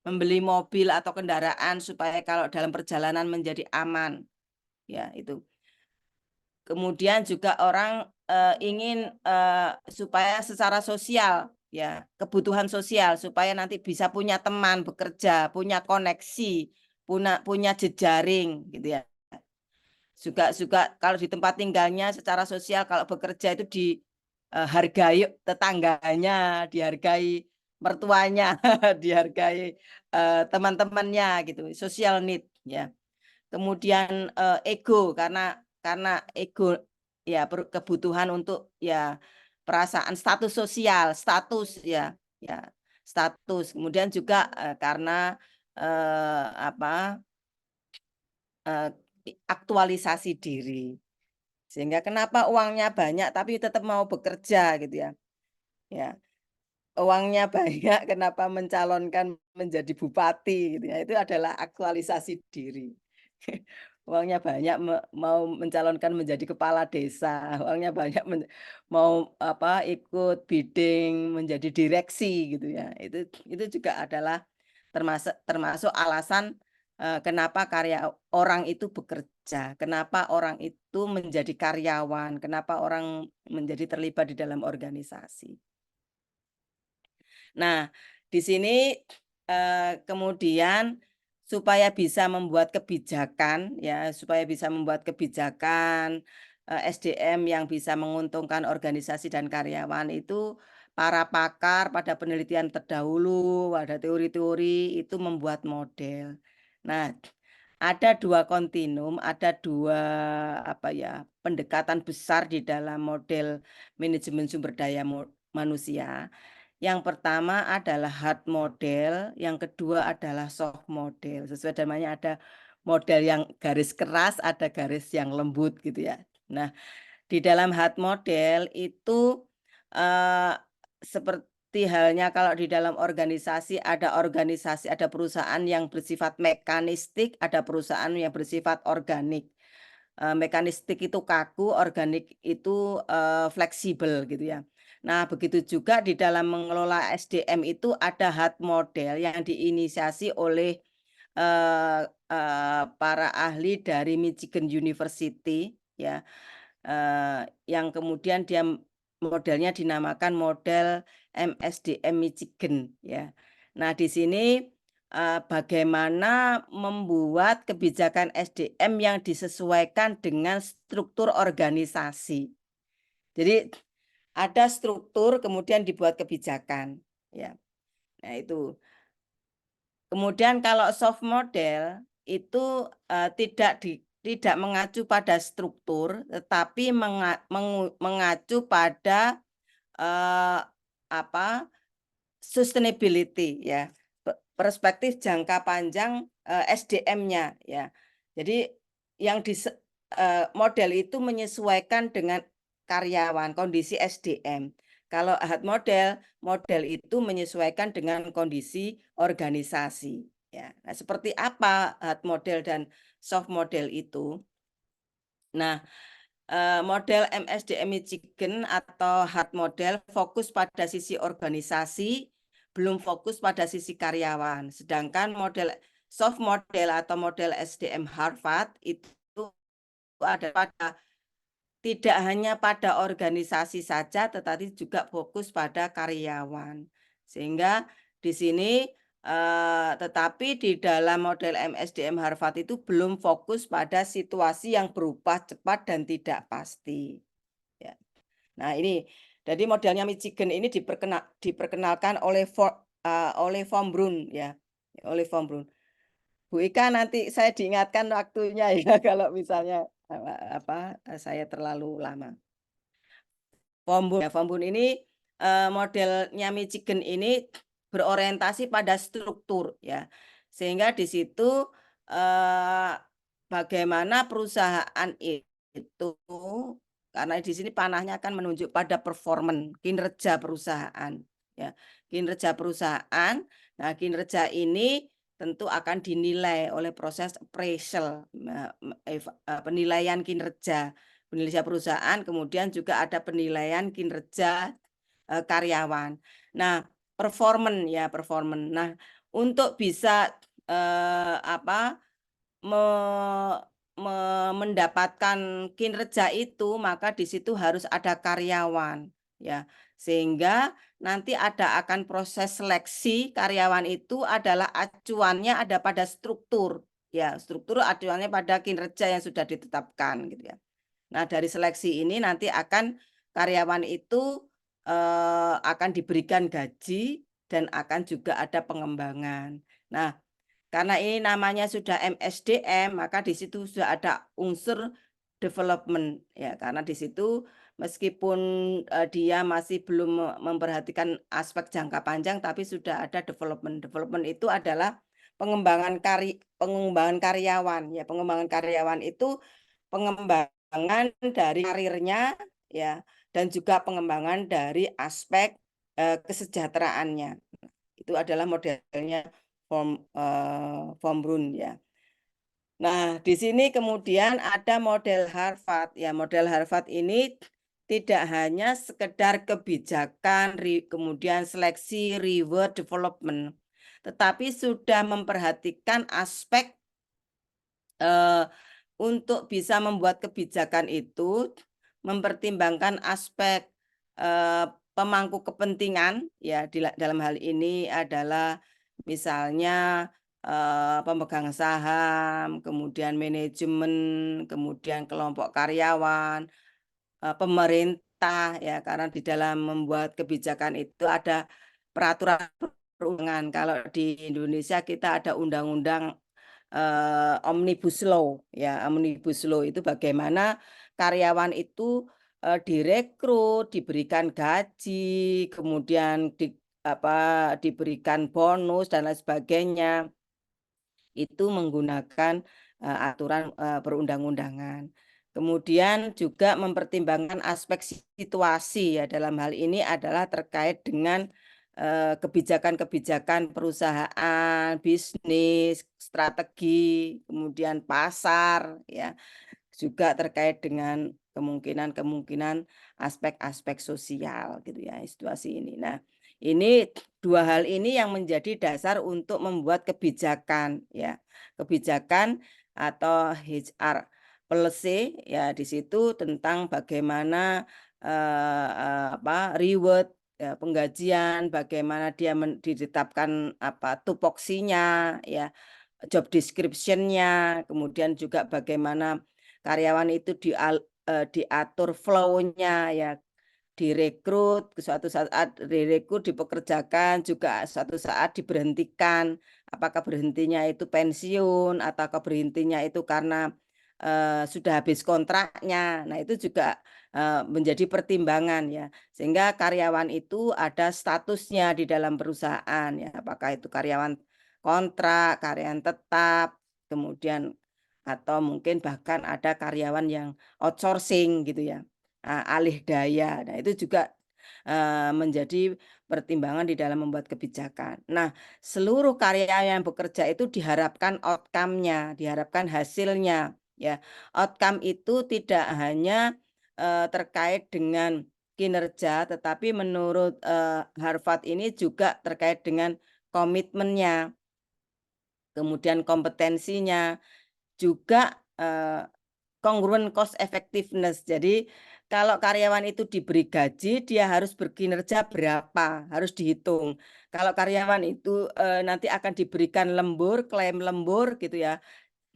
membeli mobil atau kendaraan supaya kalau dalam perjalanan menjadi aman. Ya, itu. Kemudian juga orang ingin supaya secara sosial, ya, kebutuhan sosial supaya nanti bisa punya teman bekerja, punya koneksi, punya jejaring gitu ya. Juga kalau di tempat tinggalnya secara sosial kalau bekerja itu dihargai tetangganya, dihargai mertuanya, dihargai teman-temannya gitu, social need ya. Kemudian ego karena ego ya, kebutuhan untuk ya perasaan status sosial, status ya, ya status. Kemudian juga karena aktualisasi diri. Sehingga kenapa uangnya banyak tapi tetap mau bekerja gitu ya. Ya, uangnya banyak kenapa mencalonkan menjadi bupati gitu ya. Itu adalah aktualisasi diri. Uangnya banyak mau mencalonkan menjadi kepala desa, uangnya banyak mau ikut bidding menjadi direksi gitu ya. Itu juga adalah termasuk alasan kenapa orang itu bekerja, kenapa orang itu menjadi karyawan, kenapa orang menjadi terlibat di dalam organisasi. Nah, di sini kemudian supaya bisa membuat kebijakan ya, supaya bisa membuat kebijakan SDM yang bisa menguntungkan organisasi dan karyawan itu para pakar pada penelitian terdahulu, pada teori-teori itu membuat model. Nah, ada dua kontinum, ada dua pendekatan besar di dalam model manajemen sumber daya manusia. Yang pertama adalah hard model, yang kedua adalah soft model. Sesuai namanya ada model yang garis keras, ada garis yang lembut gitu ya. Nah, di dalam hard model itu seperti halnya kalau di dalam organisasi, ada perusahaan yang bersifat mekanistik, ada perusahaan yang bersifat organik. Mekanistik itu kaku, organik itu fleksibel gitu ya. Nah, begitu juga di dalam mengelola SDM itu ada hard model yang diinisiasi oleh para ahli dari Michigan University ya, yang kemudian dia modelnya dinamakan model MSDM Michigan ya. Nah, di sini bagaimana membuat kebijakan SDM yang disesuaikan dengan struktur organisasi. Jadi ada struktur kemudian dibuat kebijakan ya. Nah, itu. Kemudian kalau soft model itu tidak mengacu pada struktur tetapi mengacu pada sustainability ya, perspektif jangka panjang SDM-nya ya. Jadi yang model itu menyesuaikan dengan karyawan, kondisi SDM. Kalau hard model itu menyesuaikan dengan kondisi organisasi ya. Nah, seperti apa hard model dan soft model itu? Nah, model MSDM Michigan atau hard model fokus pada sisi organisasi, belum fokus pada sisi karyawan. Sedangkan model soft model atau model SDM Harvard itu ada pada tidak hanya pada organisasi saja, tetapi juga fokus pada karyawan. Sehingga di sini, tetapi di dalam model MSDM Harvard itu belum fokus pada situasi yang berubah cepat dan tidak pasti. Ya. Nah ini, jadi modelnya Michigan ini diperkenalkan oleh Von Braun ya, oleh Von Braun. Bu Ika nanti saya diingatkan waktunya ya kalau misalnya saya terlalu lama. Von Braun ini modelnya Michigan ini berorientasi pada struktur ya, sehingga di situ bagaimana perusahaan itu, karena di sini panahnya akan menunjuk pada performan kinerja perusahaan ya, kinerja perusahaan. Nah kinerja ini tentu akan dinilai oleh proses appraisal, penilaian kinerja perusahaan, kemudian juga ada penilaian kinerja karyawan. Nah, performan. Nah, untuk bisa mendapatkan kinerja itu, maka di situ harus ada karyawan ya. Sehingga nanti akan proses seleksi karyawan itu adalah acuannya ada pada struktur ya, struktur acuannya pada kinerja yang sudah ditetapkan gitu ya. Nah, dari seleksi ini nanti akan karyawan itu akan diberikan gaji dan akan juga ada pengembangan. Nah, karena ini namanya sudah MSDM, maka di situ sudah ada unsur development ya, karena di situ meskipun dia masih belum memperhatikan aspek jangka panjang, tapi sudah ada development. Development itu adalah pengembangan karyawan ya. Pengembangan karyawan itu pengembangan dari karirnya ya, dan juga pengembangan dari aspek kesejahteraannya. Itu adalah modelnya Von Braun ya. Nah, di sini kemudian ada model Harvard ya. Model Harvard ini tidak hanya sekedar kebijakan, kemudian seleksi, reward, development, tetapi sudah memperhatikan aspek untuk bisa membuat kebijakan itu mempertimbangkan aspek pemangku kepentingan ya, dalam hal ini adalah misalnya pemegang saham, kemudian manajemen, kemudian kelompok karyawan, pemerintah ya, karena di dalam membuat kebijakan itu ada peraturan perundangan. Kalau di Indonesia kita ada undang-undang Omnibus Law ya. Omnibus Law itu bagaimana karyawan itu direkrut, diberikan gaji, kemudian diberikan bonus dan lain sebagainya, itu menggunakan aturan perundang-undangan. Kemudian juga mempertimbangkan aspek situasi ya, dalam hal ini adalah terkait dengan kebijakan-kebijakan perusahaan, bisnis, strategi, kemudian pasar ya, juga terkait dengan kemungkinan aspek-aspek sosial gitu ya, situasi ini. Nah, ini dua hal ini yang menjadi dasar untuk membuat kebijakan ya. Kebijakan atau HR policy ya, di situ tentang bagaimana reward ya, penggajian, bagaimana dia ditetapkan tupoksinya ya, job description-nya, kemudian juga bagaimana karyawan itu diatur flow-nya ya, direkrut, suatu saat direkrut, dipekerjakan, juga suatu saat diberhentikan. Apakah berhentinya itu pensiun, atau berhentinya itu karena sudah habis kontraknya. Nah, itu juga menjadi pertimbangan ya. Sehingga karyawan itu ada statusnya di dalam perusahaan ya. Apakah itu karyawan kontrak, karyawan tetap, kemudian atau mungkin bahkan ada karyawan yang outsourcing gitu ya. Alih daya. Nah, itu juga menjadi pertimbangan di dalam membuat kebijakan. Nah, seluruh karyawan yang bekerja itu diharapkan outcome-nya, diharapkan hasilnya ya. Outcome itu tidak hanya terkait dengan kinerja, tetapi menurut Harvard ini juga terkait dengan komitmennya, kemudian kompetensinya, juga congruent cost effectiveness. Jadi kalau karyawan itu diberi gaji, dia harus berkinerja berapa, harus dihitung. Kalau karyawan itu nanti akan diberikan lembur, klaim lembur gitu ya.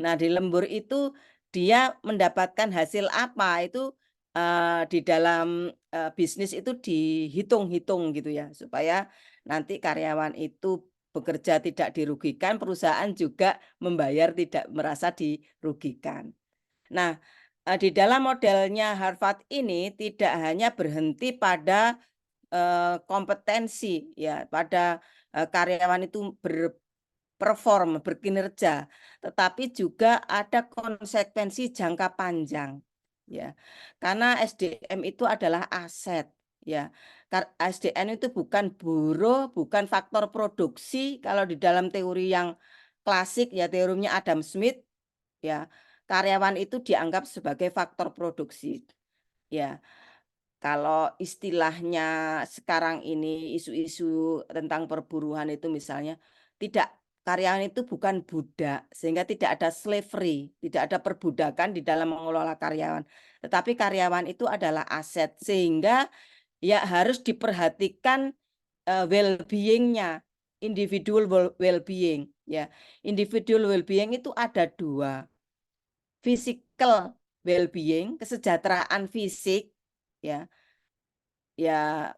Nah, di lembur itu dia mendapatkan hasil apa itu di dalam bisnis itu dihitung-hitung gitu ya, supaya nanti karyawan itu bekerja tidak dirugikan, perusahaan juga membayar tidak merasa dirugikan. Nah, di dalam modelnya Harvard ini tidak hanya berhenti pada kompetensi ya, pada karyawan itu berperform, berkinerja, tetapi juga ada konsekuensi jangka panjang ya. Karena SDM itu adalah aset ya. SDM itu bukan buruh, bukan faktor produksi kalau di dalam teori yang klasik ya, teorinya Adam Smith ya. Karyawan itu dianggap sebagai faktor produksi ya. Kalau istilahnya sekarang ini isu-isu tentang perburuhan itu misalnya tidak, karyawan itu bukan budak sehingga tidak ada slavery, tidak ada perbudakan di dalam mengelola karyawan. Tetapi karyawan itu adalah aset sehingga ya harus diperhatikan well-being-nya, individual well-being ya. Individual well-being itu ada dua. Physical well-being, kesejahteraan fisik ya. Ya,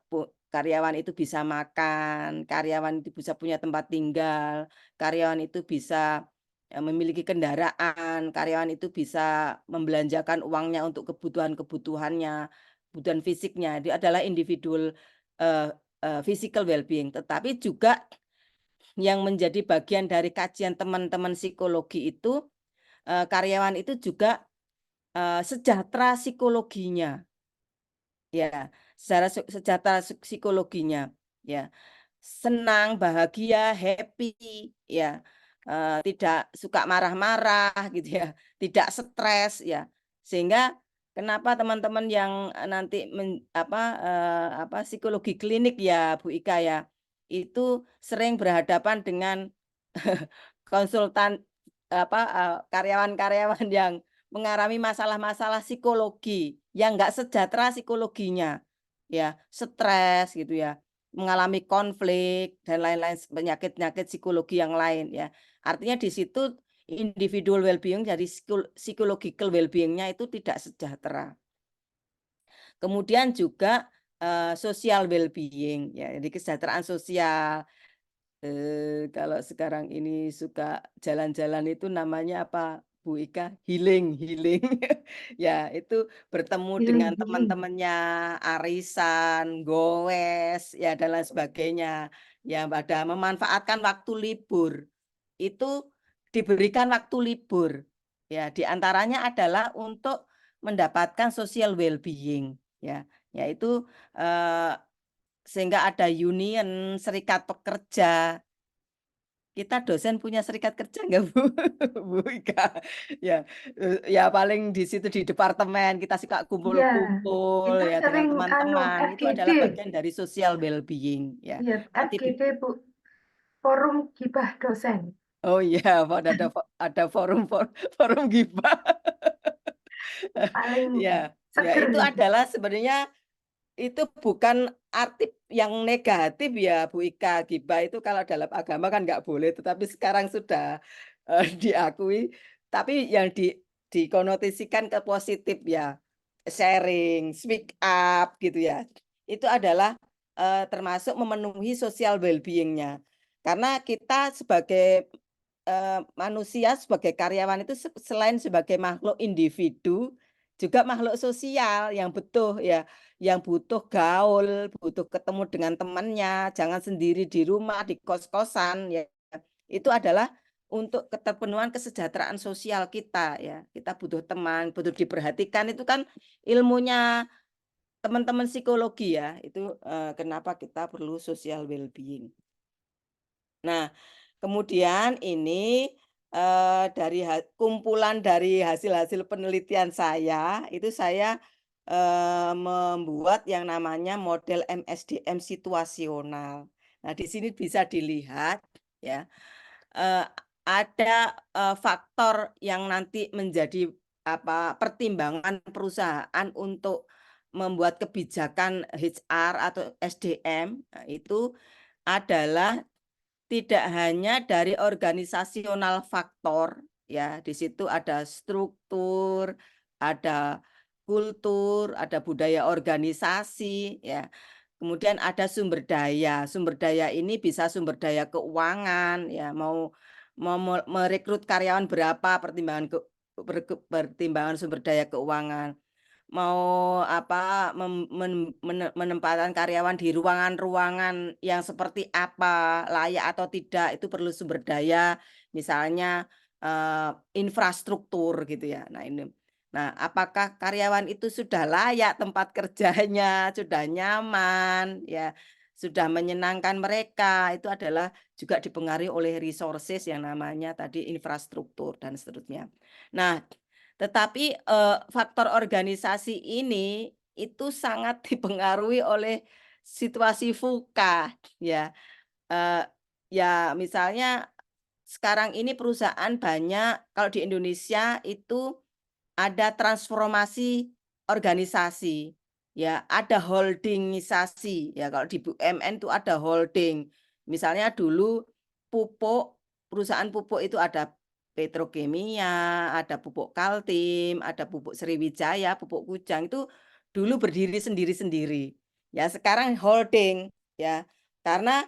karyawan itu bisa makan, karyawan itu bisa punya tempat tinggal, karyawan itu bisa memiliki kendaraan, karyawan itu bisa membelanjakan uangnya untuk kebutuhan-kebutuhannya, kebutuhan fisiknya. Dia adalah individual physical well-being. Tetapi juga yang menjadi bagian dari kajian teman-teman psikologi itu, karyawan itu juga sejahtera psikologinya. Ya, secara sejahtera psikologinya, ya, senang, bahagia, happy, ya, tidak suka marah-marah gitu ya, tidak stres ya, sehingga kenapa teman-teman yang nanti psikologi klinik ya Bu Ika ya, itu sering berhadapan dengan konsultan karyawan-karyawan yang mengalami masalah-masalah psikologi yang nggak sejahtera psikologinya, ya stres gitu ya, mengalami konflik dan lain-lain penyakit-penyakit psikologi yang lain ya. Artinya di situ individual well-being dari psychological well-being-nya itu tidak sejahtera. Kemudian juga social well-being ya, jadi kesejahteraan sosial. Kalau sekarang ini suka jalan-jalan itu namanya apa, Bu Ika? Healing healing. Ya, itu bertemu dengan Healing. teman-temannya, arisan, goes, ya dan lain sebagainya. Ya, pada memanfaatkan waktu libur. Itu diberikan waktu libur. Ya, di antaranya adalah untuk mendapatkan social well-being, ya. Yaitu sehingga ada union, serikat pekerja. Kita dosen punya serikat kerja nggak Bu? Bu Ika? Ya, ya paling di situ di departemen kita suka Iya, kumpul-kumpul itu ya dengan sering teman-teman. Itu FGD. adalah bagian dari social well-being ya. Iya, Nanti FGD Bu, Forum Gibah Dosen. oh iya, ada forum forum gibah. Paling Ya, ya seger itu itu. adalah sebenarnya itu bukan arti yang negatif ya Bu Ika. Gibah itu kalau dalam agama kan nggak boleh, tetapi sekarang sudah diakui. Tapi yang dikonotasikan ke positif ya, sharing, speak up gitu ya. Itu adalah termasuk memenuhi social well-being-nya. Karena kita sebagai manusia, sebagai karyawan itu selain sebagai makhluk individu, juga makhluk sosial yang butuh ya, yang butuh gaul, butuh ketemu dengan temannya, jangan sendiri di rumah, di kos-kosan ya. Itu adalah untuk keterpenuhan kesejahteraan sosial kita ya. Kita butuh teman, butuh diperhatikan, itu kan ilmunya teman-teman psikologi ya. Itu kenapa kita perlu social well-being. Nah, kemudian ini dari kumpulan dari hasil-hasil penelitian saya, itu saya membuat yang namanya model MSDM situasional. Nah, di sini bisa dilihat ya, ada faktor yang nanti menjadi pertimbangan perusahaan untuk membuat kebijakan HR atau SDM itu adalah tidak hanya dari organisasional faktor, ya, di situ ada struktur, ada kultur, ada budaya organisasi, ya. Kemudian ada sumber daya. Sumber daya ini bisa sumber daya keuangan, ya, mau merekrut karyawan berapa, pertimbangan sumber daya keuangan, mau menempatkan karyawan di ruangan-ruangan yang seperti apa, layak atau tidak, itu perlu sumber daya, misalnya infrastruktur gitu ya. Nah, apakah karyawan itu sudah layak tempat kerjanya, sudah nyaman, ya, sudah menyenangkan mereka, itu adalah juga dipengaruhi oleh resources yang namanya tadi infrastruktur dan seterusnya. Nah, tetapi faktor organisasi ini itu sangat dipengaruhi oleh situasi VUCA, ya. Ya, misalnya sekarang ini perusahaan banyak, kalau di Indonesia itu ada transformasi organisasi, ya, ada holdingisasi, ya, kalau di BUMN itu ada holding. Misalnya dulu perusahaan pupuk itu ada Petrokimia, ada pupuk Kaltim, ada pupuk Sriwijaya, pupuk Kujang, itu dulu berdiri sendiri-sendiri. Ya, sekarang holding, ya. Karena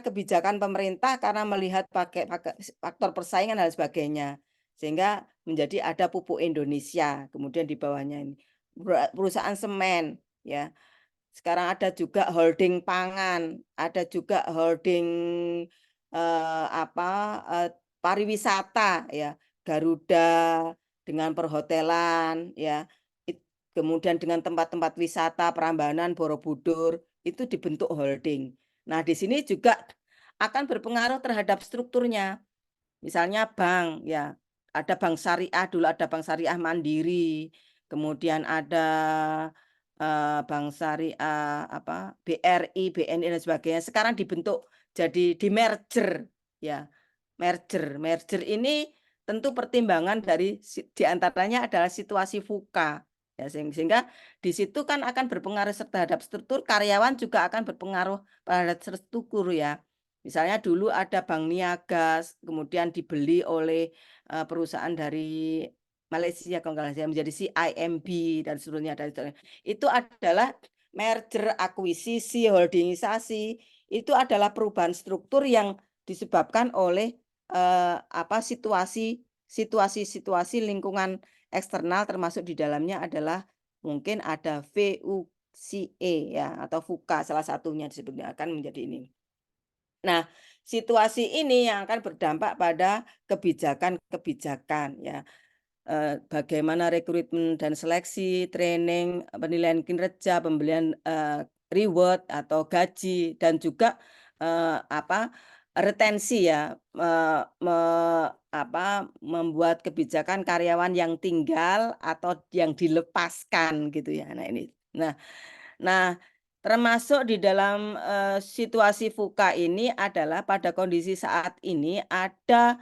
kebijakan pemerintah, karena melihat pakai faktor persaingan dan sebagainya. Sehingga menjadi ada pupuk Indonesia, kemudian di bawahnya ini perusahaan semen, ya. Sekarang ada juga holding pangan, ada juga holding pariwisata, ya, Garuda dengan perhotelan, ya. Kemudian dengan tempat-tempat wisata Prambanan, Borobudur itu dibentuk holding. Nah, di sini juga akan berpengaruh terhadap strukturnya. Misalnya bank, ya, ada bank syariah, dulu ada bank syariah Mandiri, kemudian ada bank syariah BRI, BNI dan sebagainya. Sekarang dibentuk jadi di merger, ya, merger ini tentu pertimbangan dari diantaranya adalah situasi VUCA, ya, sehingga di situ kan akan berpengaruh terhadap struktur, karyawan juga akan berpengaruh pada struktur, ya. Misalnya dulu ada Bank Niaga, kemudian dibeli oleh perusahaan dari Malaysia kalau nggak salah, menjadi CIMB dan seterusnya. Itu adalah merger, akuisisi, holdingisasi. Itu adalah perubahan struktur yang disebabkan oleh situasi lingkungan eksternal, termasuk di dalamnya adalah mungkin ada VUCA, ya, atau VUCA salah satunya disebutnya akan menjadi ini. Nah, situasi ini yang akan berdampak pada kebijakan-kebijakan, ya. Bagaimana rekrutmen dan seleksi, training, penilaian kinerja, pembelian reward atau gaji, dan juga retensi, ya, membuat kebijakan karyawan yang tinggal atau yang dilepaskan gitu ya. Nah, termasuk di dalam situasi VUCA ini adalah pada kondisi saat ini ada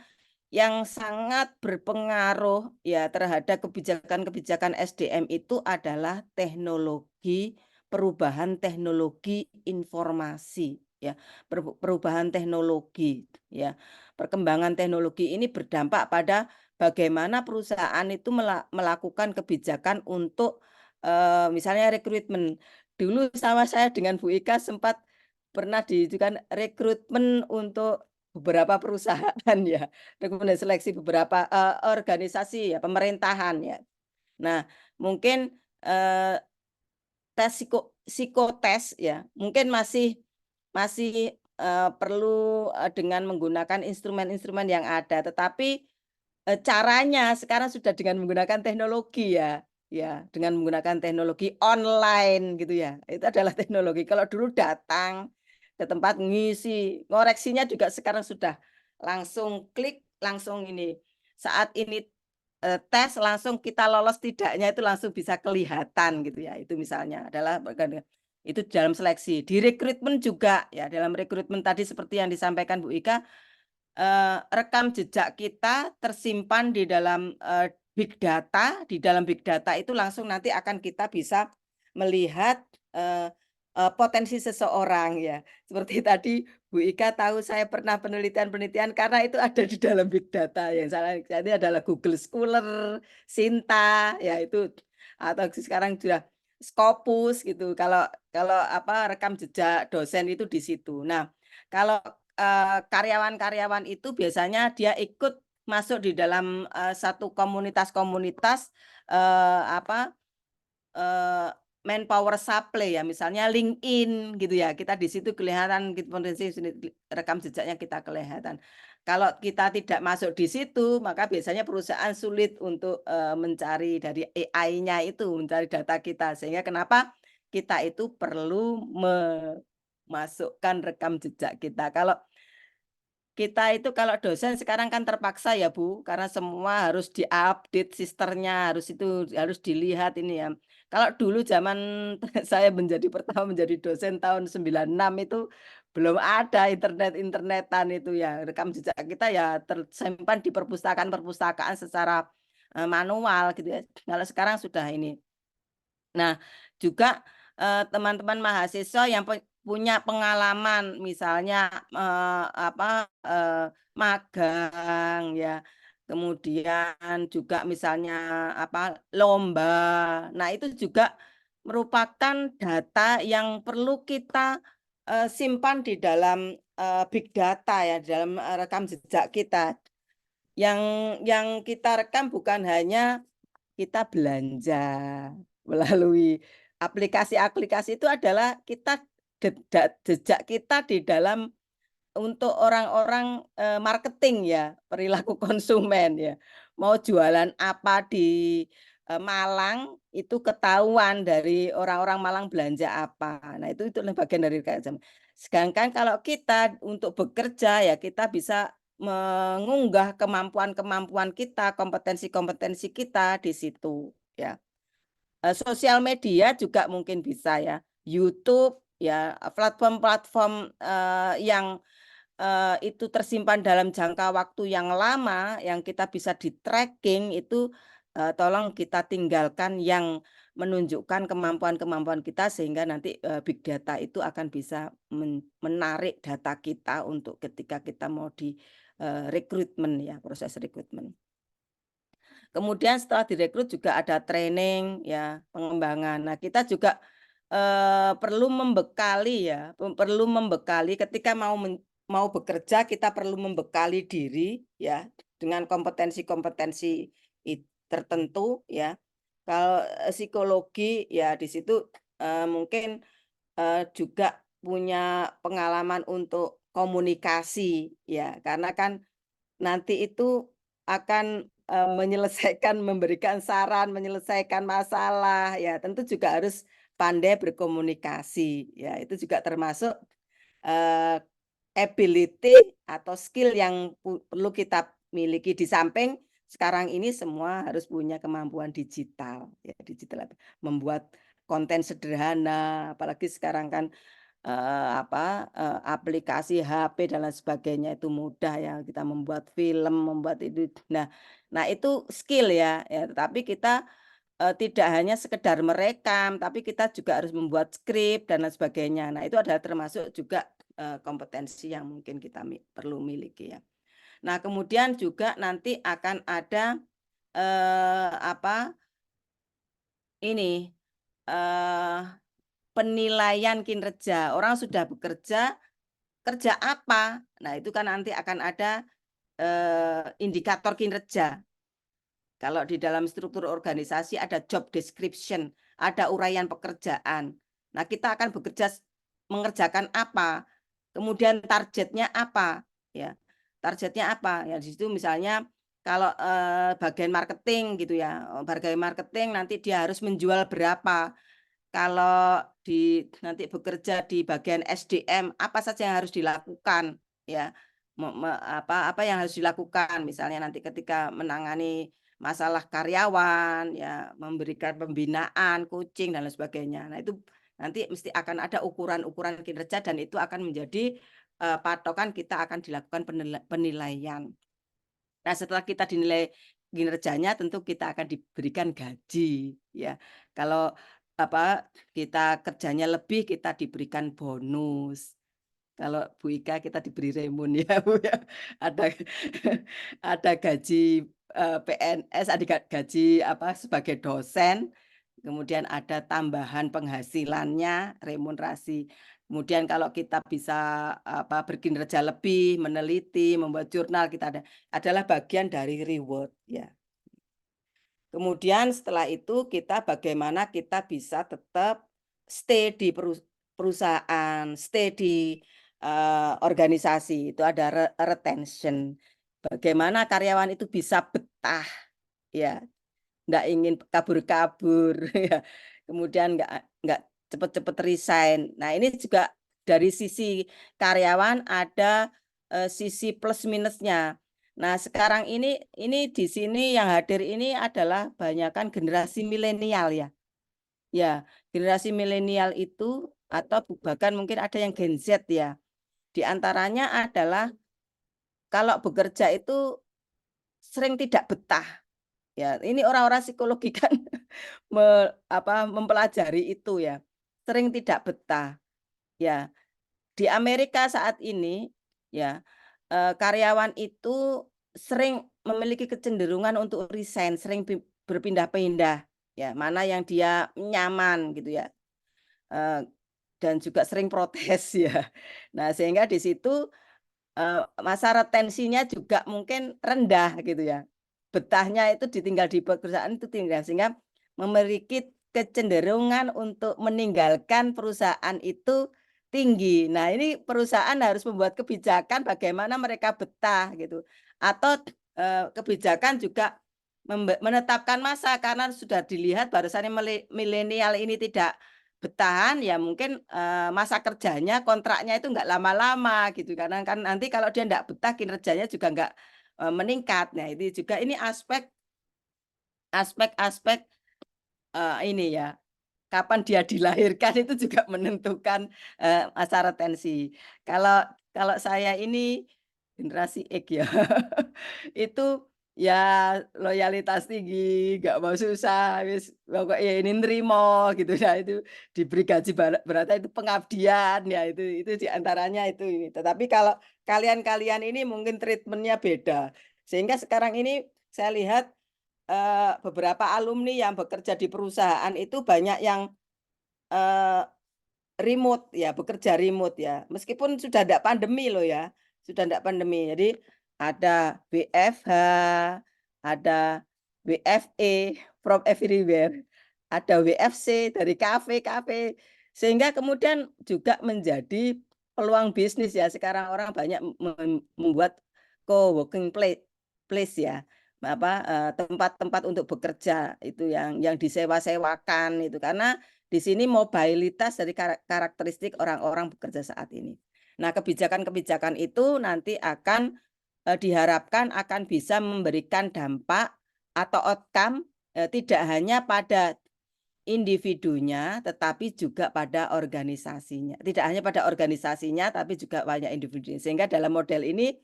yang sangat berpengaruh, ya, terhadap kebijakan-kebijakan SDM itu adalah perubahan teknologi informasi, ya, perubahan teknologi, ya. Perkembangan teknologi ini berdampak pada bagaimana perusahaan itu melakukan kebijakan untuk misalnya rekrutmen. Dulu sama saya dengan Bu Ika sempat pernah diajukan rekrutmen untuk beberapa perusahaan, ya, rekomendasi seleksi beberapa organisasi, ya, pemerintahan, ya. Nah, mungkin tes psikotes, ya, mungkin masih perlu dengan menggunakan instrumen-instrumen yang ada, tetapi caranya sekarang sudah dengan menggunakan teknologi, ya. Ya, dengan menggunakan teknologi online gitu, ya. Itu adalah teknologi. Kalau dulu datang ke tempat ngisi, ngoreksinya juga sekarang sudah langsung klik, langsung ini. Saat ini tes langsung kita lolos tidaknya itu langsung bisa kelihatan gitu, ya. Itu misalnya adalah itu dalam seleksi. Di rekrutmen juga, ya, dalam rekrutmen tadi seperti yang disampaikan Bu Ika, rekam jejak kita tersimpan di dalam big data, di dalam big data itu langsung nanti akan kita bisa melihat potensi seseorang ya. Seperti tadi Bu Ika tahu saya pernah penelitian-penelitian karena itu ada di dalam big data. Yang salah ini adalah Google Scholar, Sinta, ya itu, atau sekarang sudah Scopus gitu. Kalau apa rekam jejak dosen itu di situ. Nah, kalau karyawan-karyawan itu biasanya dia ikut masuk di dalam satu komunitas-komunitas apa manpower supply ya, misalnya LinkedIn gitu ya, kita di situ kelihatan potensi rekam jejaknya kita kelihatan. Kalau kita tidak masuk di situ, maka biasanya perusahaan sulit untuk mencari dari AI-nya itu, mencari data kita. Sehingga kenapa kita itu perlu memasukkan rekam jejak kita. Kalau kita itu kalau dosen sekarang kan terpaksa ya Bu, karena semua harus diupdate sisternya, harus dilihat ini ya. Kalau dulu zaman saya pertama menjadi dosen tahun 96 itu belum ada internetan itu ya. Rekam jejak kita ya tersimpan di perpustakaan-perpustakaan secara manual gitu ya. Kalau sekarang sudah ini. Nah, juga teman-teman mahasiswa yang punya pengalaman misalnya magang ya, kemudian juga misalnya lomba. Nah, itu juga merupakan data yang perlu kita simpan di dalam big data ya, di dalam rekam jejak kita. Yang kita rekam bukan hanya kita belanja melalui aplikasi-aplikasi, itu adalah kita jejak kita di dalam untuk orang-orang marketing ya, perilaku konsumen ya. Mau jualan apa di Malang itu ketahuan dari orang-orang Malang belanja apa. Nah, itu bagian dari KSM. Sedangkan kalau kita untuk bekerja ya kita bisa mengunggah kemampuan-kemampuan kita, kompetensi-kompetensi kita di situ ya. Sosial media juga mungkin bisa ya, YouTube ya, platform-platform yang itu tersimpan dalam jangka waktu yang lama, yang kita bisa di-tracking itu tolong kita tinggalkan yang menunjukkan kemampuan-kemampuan kita sehingga nanti big data itu akan bisa menarik data kita untuk ketika kita mau di rekrutmen ya, proses rekrutmen. Kemudian setelah direkrut juga ada training ya, pengembangan. Nah, kita juga perlu membekali ya, perlu membekali ketika mau bekerja kita perlu membekali diri ya dengan kompetensi-kompetensi tertentu ya. Kalau psikologi ya di situ mungkin juga punya pengalaman untuk komunikasi ya, karena kan nanti itu akan menyelesaikan, memberikan saran, menyelesaikan masalah, ya tentu juga harus pandai berkomunikasi, ya itu juga termasuk ability atau skill yang perlu kita miliki. Di samping sekarang ini semua harus punya kemampuan digital, ya digital membuat konten sederhana, apalagi sekarang kan aplikasi HP dan lain sebagainya itu mudah ya, kita membuat film, membuat itu. Nah itu skill ya, tapi kita tidak hanya sekedar merekam, tapi kita juga harus membuat skrip dan lain sebagainya. Nah itu adalah termasuk juga kompetensi yang mungkin kita perlu miliki ya. Nah kemudian juga nanti akan ada ini penilaian kinerja. Orang sudah bekerja, kerja apa? Nah, itu kan nanti akan ada indikator kinerja. Kalau di dalam struktur organisasi ada job description, ada uraian pekerjaan. Nah, kita akan mengerjakan apa? Kemudian targetnya apa? Ya, targetnya apa? Ya di situ misalnya kalau bagian marketing gitu ya, bagian marketing nanti dia harus menjual berapa. Kalau nanti bekerja di bagian SDM, apa saja yang harus dilakukan ya? Apa yang harus dilakukan? Misalnya nanti ketika menangani masalah karyawan, ya memberikan pembinaan, coaching dan lain sebagainya. Nah itu nanti mesti akan ada ukuran-ukuran kinerja dan itu akan menjadi patokan kita akan dilakukan penilaian. Nah setelah kita dinilai kinerjanya tentu kita akan diberikan gaji ya. Kalau kita kerjanya lebih kita diberikan bonus. Kalau Bu Ika kita diberi remun ya Bu ya. Ada ada gaji PNS, ada gaji sebagai dosen, kemudian ada tambahan penghasilannya, remunerasi. Kemudian kalau kita bisa berkinerja lebih, meneliti, membuat jurnal, kita adalah bagian dari reward ya. Kemudian setelah itu kita bagaimana kita bisa tetap stay di perusahaan, stay di organisasi, itu ada retention. Bagaimana karyawan itu bisa betah, ya, nggak ingin kabur-kabur, ya. Kemudian nggak cepet-cepet resign. Nah ini juga dari sisi karyawan ada sisi plus minusnya. Nah sekarang ini di sini yang hadir ini adalah banyakkan generasi milenial ya. Ya, generasi milenial itu atau bahkan mungkin ada yang Gen Z ya. Di antaranya adalah kalau bekerja itu sering tidak betah. Ya, ini orang-orang psikologi kan mempelajari itu ya. Sering tidak betah. Ya, di Amerika saat ini ya karyawan itu sering memiliki kecenderungan untuk resign, sering berpindah-pindah ya, mana yang dia nyaman gitu ya. Dan juga sering protes ya. Nah, sehingga di situ masa retensinya juga mungkin rendah gitu ya. Betahnya itu ditinggal di perusahaan itu tinggal sehingga memiliki kecenderungan untuk meninggalkan perusahaan itu tinggi. Nah, ini perusahaan harus membuat kebijakan bagaimana mereka betah gitu. Atau kebijakan juga menetapkan masa karena sudah dilihat barisannya milenial ini tidak bertahan ya mungkin masa kerjanya kontraknya itu nggak lama-lama gitu karena kan nanti kalau dia nggak betah kinerjanya juga nggak meningkat. Nah itu juga ini aspek ini ya kapan dia dilahirkan itu juga menentukan masa retensi. Kalau kalau saya ini generasi X ya itu ya loyalitas tinggi, nggak mau susah, wis pokoknya ini nrimo gitu ya itu diberi gaji berata itu pengabdian ya itu diantaranya itu ini. Tetapi kalau kalian-kalian ini mungkin treatmentnya beda. Sehingga sekarang ini saya lihat beberapa alumni yang bekerja di perusahaan itu banyak yang remote ya, bekerja remote ya. Meskipun sudah tidak pandemi loh ya, sudah tidak pandemi. Jadi ada WFH, ada WFE from everywhere, ada WFC dari kafe-kafe, sehingga kemudian juga menjadi peluang bisnis ya. Sekarang orang banyak membuat co-working place ya, tempat-tempat untuk bekerja itu yang disewa-sewakan itu karena di sini mobilitas dari karakteristik orang-orang bekerja saat ini. Nah, kebijakan-kebijakan itu nanti akan diharapkan akan bisa memberikan dampak atau outcome tidak hanya pada individunya, tetapi juga pada organisasinya. Tidak hanya pada organisasinya, tapi juga banyak individunya. Sehingga dalam model ini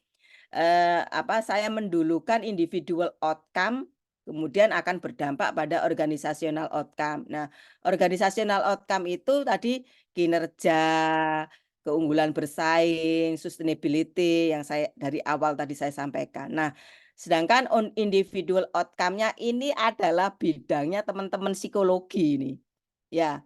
saya mendulukan individual outcome kemudian akan berdampak pada organisasional outcome. Nah, organisasional outcome itu tadi kinerja, keunggulan bersaing, sustainability yang saya dari awal tadi saya sampaikan. Nah, sedangkan individual outcome-nya ini adalah bidangnya teman-teman psikologi ini. Ya,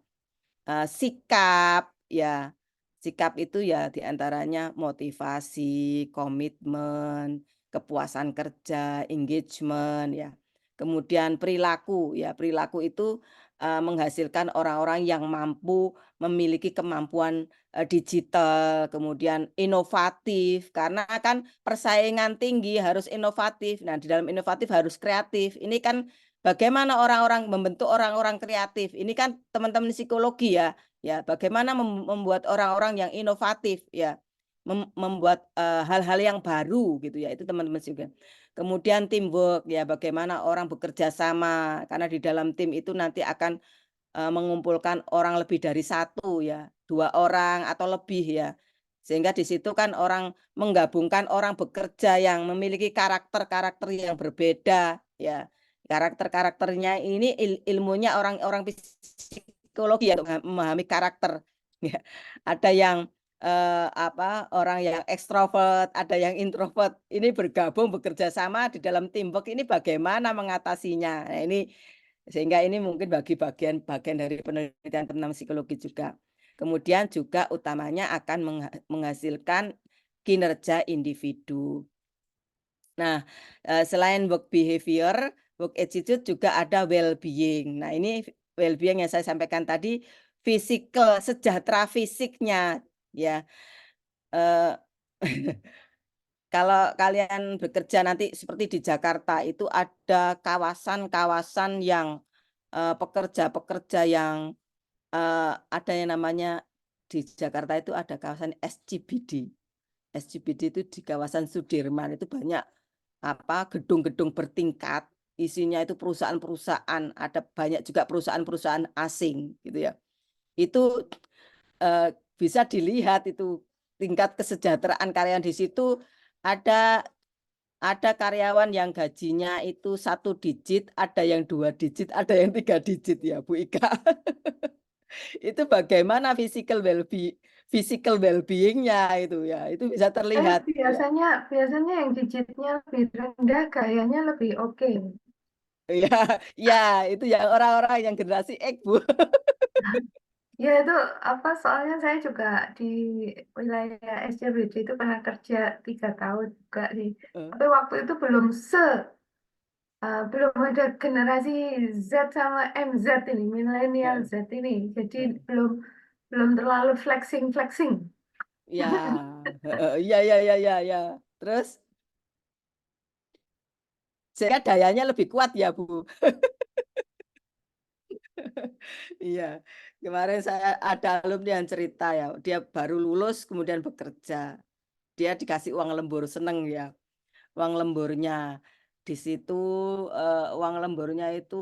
sikap ya. Sikap itu ya diantaranya motivasi, komitmen, kepuasan kerja, engagement ya. Kemudian perilaku ya, perilaku itu menghasilkan orang-orang yang mampu memiliki kemampuan digital, kemudian inovatif karena kan persaingan tinggi harus inovatif. Nah, di dalam inovatif harus kreatif. Ini kan bagaimana orang-orang membentuk orang-orang kreatif. Ini kan teman-teman psikologi ya. Ya, bagaimana membuat orang-orang yang inovatif ya, membuat hal-hal yang baru gitu ya, itu teman-teman juga. Kemudian teamwork ya, bagaimana orang bekerja sama karena di dalam tim itu nanti akan mengumpulkan orang lebih dari satu ya, 2 orang atau lebih ya. Sehingga di situ kan orang menggabungkan orang bekerja yang memiliki karakter-karakter yang berbeda ya. Karakter-karakternya ini ilmunya orang-orang psikologi ya, untuk memahami karakter. Ya. Ada yang orang yang ekstrovert, ada yang introvert. Ini bergabung bekerja sama di dalam teamwork ini bagaimana mengatasinya. Nah, ini sehingga ini mungkin bagian dari penelitian tentang psikologi juga. Kemudian juga utamanya akan menghasilkan kinerja individu. Nah, selain work behavior, work attitude juga ada well-being. Nah, ini well-being yang saya sampaikan tadi, physical, sejahtera fisiknya, ya. Eh, Kalau kalian bekerja nanti seperti di Jakarta, itu ada kawasan-kawasan yang pekerja-pekerja yang ada yang namanya di Jakarta itu ada kawasan SCBD. SCBD itu di kawasan Sudirman itu banyak gedung-gedung bertingkat, isinya itu perusahaan-perusahaan, ada banyak juga perusahaan-perusahaan asing gitu ya. Itu bisa dilihat itu tingkat kesejahteraan karyawan di situ. Ada karyawan yang gajinya itu 1 digit, ada yang 2 digit, ada yang 3 digit ya Bu Ika. Itu bagaimana physical well-being-nya itu ya, itu bisa terlihat. biasanya yang digitnya lebih rendah, gayanya lebih oke. Ya, ya itu yang orang-orang yang generasi X Bu. Ya itu soalnya saya juga di wilayah SCBD itu pernah kerja 3 tahun juga sih. Tapi waktu itu belum ada generasi Z sama MZ ini, milenial Z ini. Jadi belum terlalu flexing. Ya, ya, ya, ya, ya, ya. Terus sehingga dayanya lebih kuat ya Bu. Iya, kemarin saya ada alumni yang cerita ya, dia baru lulus kemudian bekerja. Dia dikasih uang lembur, seneng ya. Uang lemburnya di situ uang lemburnya itu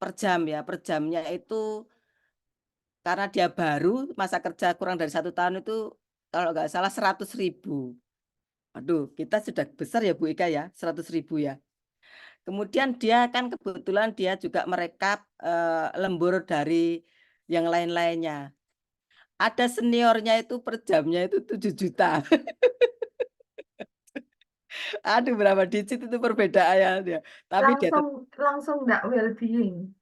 per jam ya, per jamnya itu karena dia baru masa kerja kurang dari 1 tahun itu kalau nggak salah 100.000. Aduh, kita sudah besar ya Bu Ika ya, 100.000 ya. Kemudian dia kan kebetulan dia juga merekap lembur dari yang lain-lainnya. Ada seniornya itu per jamnya itu 7 juta. Aduh, berapa digit itu perbedaannya. Tapi dia Langsung nggak well-being.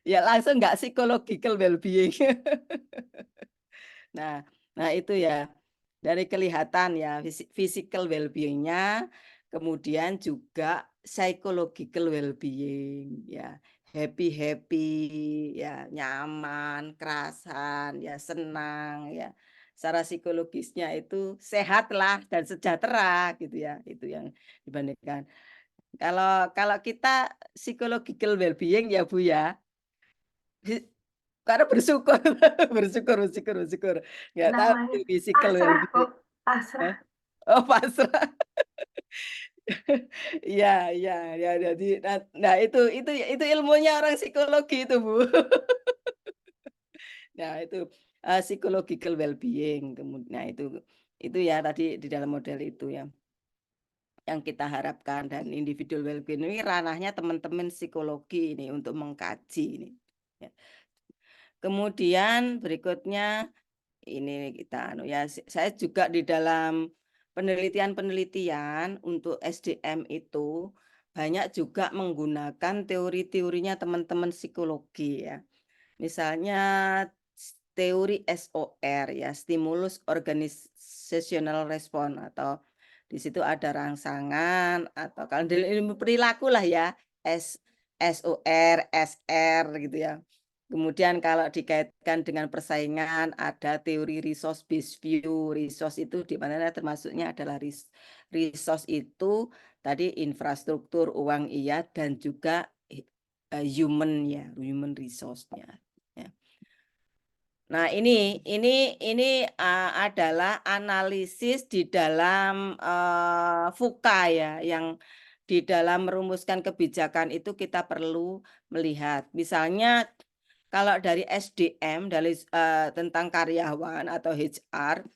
ya langsung nggak psychological well-being. Nah, itu ya dari kelihatan ya physical well-being-nya, kemudian juga psychological well-being ya, happy ya, nyaman, kerasan ya, senang ya. Secara psikologisnya itu sehat lah dan sejahtera gitu ya, itu yang dibandingkan. Kalau kita psychological well-being ya Bu ya, karena bersyukur, bersyukur. Nggak tahu Namanya physical pasrah, Bu. well-being. Pasrah. Hah? Oh pasrah. Iya, iya, ya. Jadi, nah itu ilmunya orang psikologi itu Bu. Nah itu psychological well-being. Kemudian, nah itu ya tadi di dalam model itu ya yang kita harapkan, dan individual well-being ini ranahnya teman-teman psikologi ini untuk mengkaji ini. Ya. Kemudian berikutnya ini kita ya saya juga di dalam penelitian untuk SDM itu banyak juga menggunakan teori-teorinya teman-teman psikologi ya. Misalnya teori SOR ya, stimulus organizational response, atau di situ ada rangsangan, atau kalau di ilmu perilaku lah ya, SOR, SR gitu ya. Kemudian kalau dikaitkan dengan persaingan ada teori resource based view. Resource itu di mana termasuknya adalah resource itu tadi infrastruktur, uang iya, dan juga human ya, human resource-nya. Ya. Nah, ini adalah analisis di dalam VUCA ya, yang di dalam merumuskan kebijakan itu kita perlu melihat. Misalnya kalau dari SDM, dari tentang karyawan atau HR,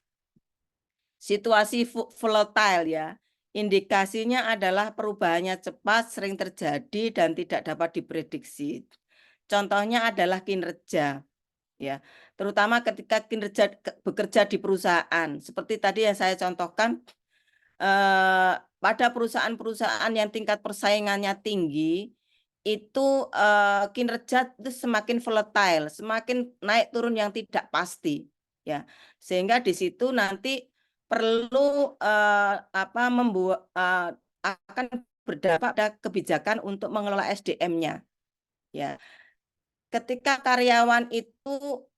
situasi volatile ya, Indikasinya adalah perubahannya cepat, sering terjadi, dan tidak dapat diprediksi. Contohnya adalah kinerja, ya, terutama ketika kinerja bekerja di perusahaan. Seperti tadi yang saya contohkan, pada perusahaan-perusahaan yang tingkat persaingannya tinggi, itu kinerja itu semakin volatile, semakin naik turun yang tidak pasti, ya, sehingga di situ nanti perlu akan berdampak pada kebijakan untuk mengelola SDM-nya, ya. Ketika karyawan itu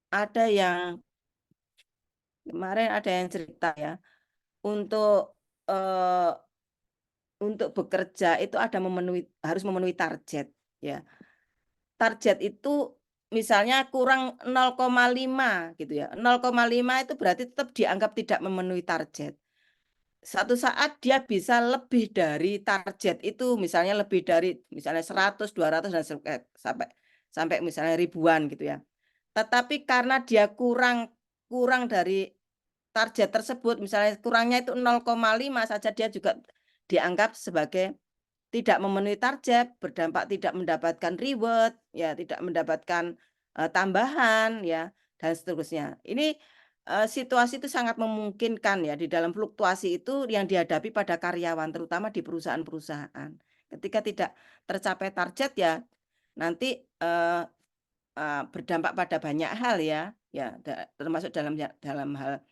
ada yang kemarin ada yang cerita, ya, untuk bekerja itu ada harus memenuhi target, ya. Target itu misalnya kurang 0,5 gitu, ya. 0,5 itu berarti tetap dianggap tidak memenuhi target. Satu saat dia bisa lebih dari target itu, misalnya lebih dari misalnya 100, 200 dan sampai misalnya ribuan gitu, ya. Tetapi karena dia kurang dari target tersebut, misalnya kurangnya itu 0,5 saja, dia juga dianggap sebagai tidak memenuhi target, berdampak tidak mendapatkan reward, ya, tidak mendapatkan tambahan, ya, dan seterusnya. Ini situasi itu sangat memungkinkan, ya, di dalam fluktuasi itu yang dihadapi pada karyawan, terutama di perusahaan-perusahaan. Ketika tidak tercapai target, ya, nanti berdampak pada banyak hal, ya, termasuk dalam hal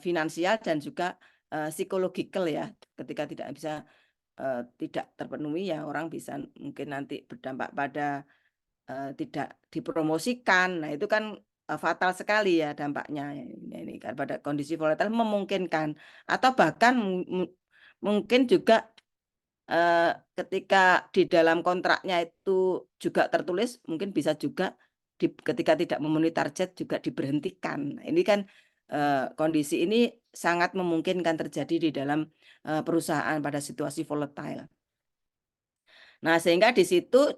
finansial dan juga psikologikal, ya. Ketika tidak terpenuhi, ya, orang bisa mungkin nanti berdampak pada tidak dipromosikan. Nah, itu kan fatal sekali, ya, dampaknya. Ini kan pada kondisi volatile memungkinkan, atau bahkan mungkin juga ketika di dalam kontraknya itu juga tertulis, mungkin bisa juga ketika tidak memenuhi target juga diberhentikan. Nah, ini kan kondisi ini sangat memungkinkan terjadi di dalam perusahaan pada situasi volatile. Nah, sehingga di situ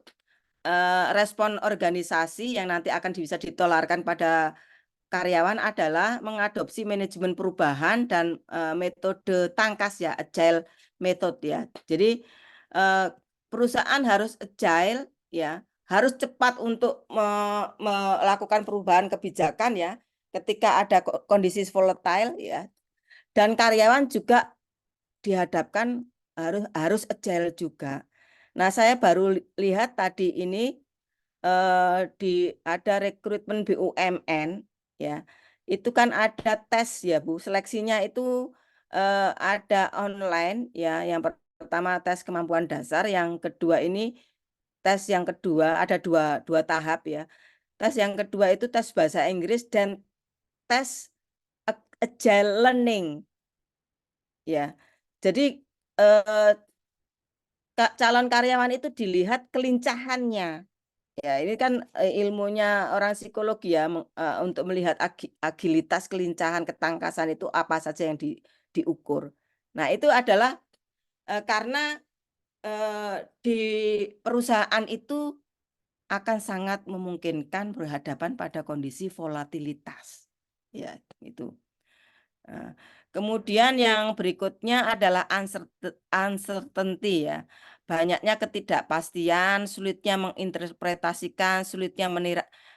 respon organisasi yang nanti akan bisa ditularkan pada karyawan adalah mengadopsi manajemen perubahan dan metode tangkas, ya, agile method, ya. Jadi perusahaan harus agile, ya, harus cepat untuk melakukan perubahan kebijakan, ya, ketika ada kondisi volatile, ya, dan karyawan juga dihadapkan harus agile juga. Nah, saya baru lihat tadi ini ada rekrutmen BUMN, ya, itu kan ada tes, ya, Bu, seleksinya itu ada online, ya. Yang pertama tes kemampuan dasar, yang kedua ini tes yang kedua ada dua tahap, ya. Tes yang kedua itu tes bahasa Inggris dan tes agile learning, ya. Jadi calon karyawan itu dilihat kelincahannya. Ya, ini kan ilmunya orang psikologi, ya, untuk melihat agilitas, kelincahan, ketangkasan itu apa saja yang diukur. Nah, itu adalah karena di perusahaan itu akan sangat memungkinkan berhadapan pada kondisi volatilitas. Ya, itu. Kemudian yang berikutnya adalah uncertainty, ya. Banyaknya ketidakpastian, sulitnya menginterpretasikan, sulitnya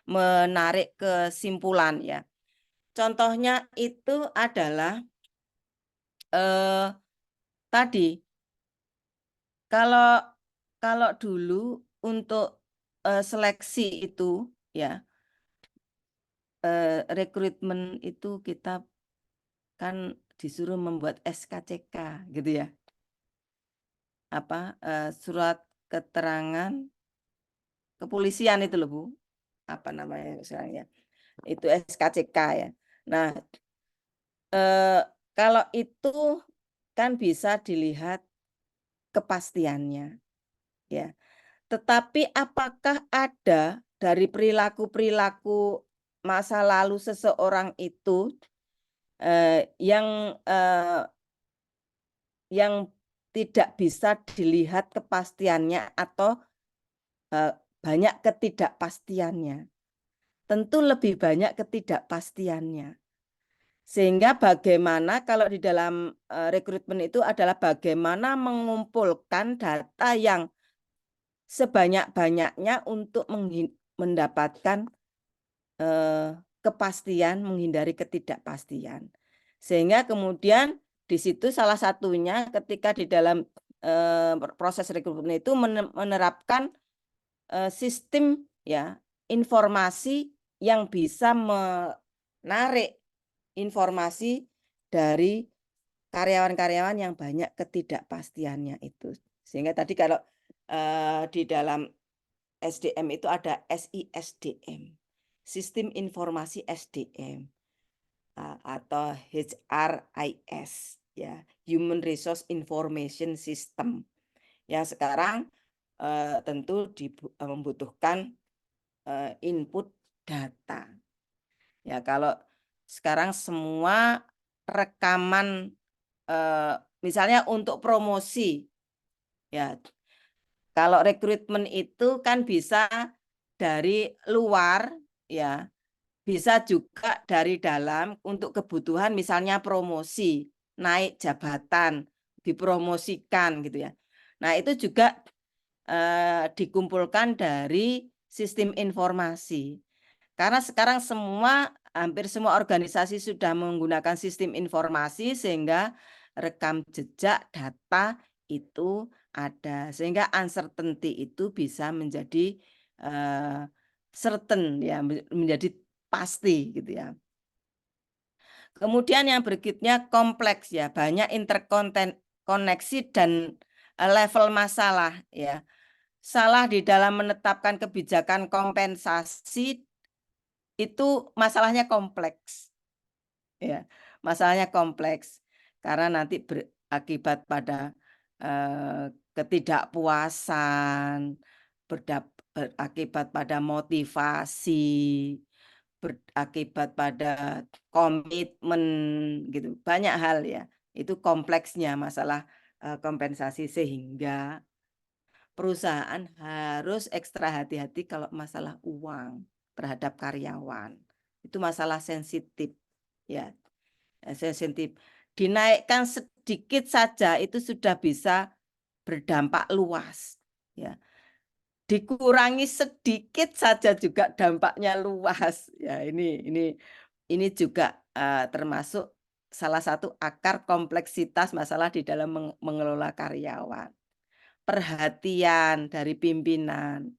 menarik kesimpulan, ya. Contohnya itu adalah tadi kalau dulu untuk seleksi itu, ya, rekrutmen itu kita kan disuruh membuat SKCK, gitu, ya. Surat keterangan kepolisian itu loh, Bu. Apa namanya misalnya? Itu SKCK, ya. Nah, kalau itu kan bisa dilihat kepastiannya, ya. Tetapi apakah ada dari perilaku-perilaku masa lalu seseorang itu yang tidak bisa dilihat kepastiannya atau banyak ketidakpastiannya? Tentu lebih banyak ketidakpastiannya. Sehingga bagaimana kalau di dalam rekrutmen itu adalah bagaimana mengumpulkan data yang sebanyak-banyaknya untuk mendapatkan kepastian, menghindari ketidakpastian. Sehingga kemudian di situ salah satunya ketika di dalam proses rekrutmen itu menerapkan sistem ya informasi yang bisa menarik informasi dari karyawan-karyawan yang banyak ketidakpastiannya itu. Sehingga tadi kalau di dalam SDM itu ada SISDM, Sistem Informasi SDM, atau HRIS, ya, Human Resource Information System. Ya, sekarang tentu membutuhkan input data. Ya, kalau sekarang semua rekaman misalnya untuk promosi, ya, kalau rekrutmen itu kan bisa dari luar, ya, bisa juga dari dalam untuk kebutuhan misalnya promosi, naik jabatan, dipromosikan gitu ya. Nah, itu juga dikumpulkan dari sistem informasi. Karena sekarang hampir semua organisasi sudah menggunakan sistem informasi sehingga rekam jejak data itu ada. Sehingga uncertainty itu bisa menjadi certain ya, menjadi pasti gitu ya. Kemudian yang berikutnya kompleks ya, banyak interkoneksi dan level masalah ya. Salah di dalam menetapkan kebijakan kompensasi itu masalahnya kompleks. Ya, masalahnya kompleks karena nanti berakibat pada ketidakpuasan, berakibat pada motivasi, berakibat pada komitmen gitu. Banyak hal ya. Itu kompleksnya masalah kompensasi sehingga perusahaan harus ekstra hati-hati kalau masalah uang terhadap karyawan. Itu masalah sensitif ya. Sensitif. Dinaikkan sedikit saja itu sudah bisa berdampak luas ya. Dikurangi sedikit saja juga dampaknya luas. Ya, ini juga termasuk salah satu akar kompleksitas masalah di dalam mengelola karyawan. Perhatian dari pimpinan.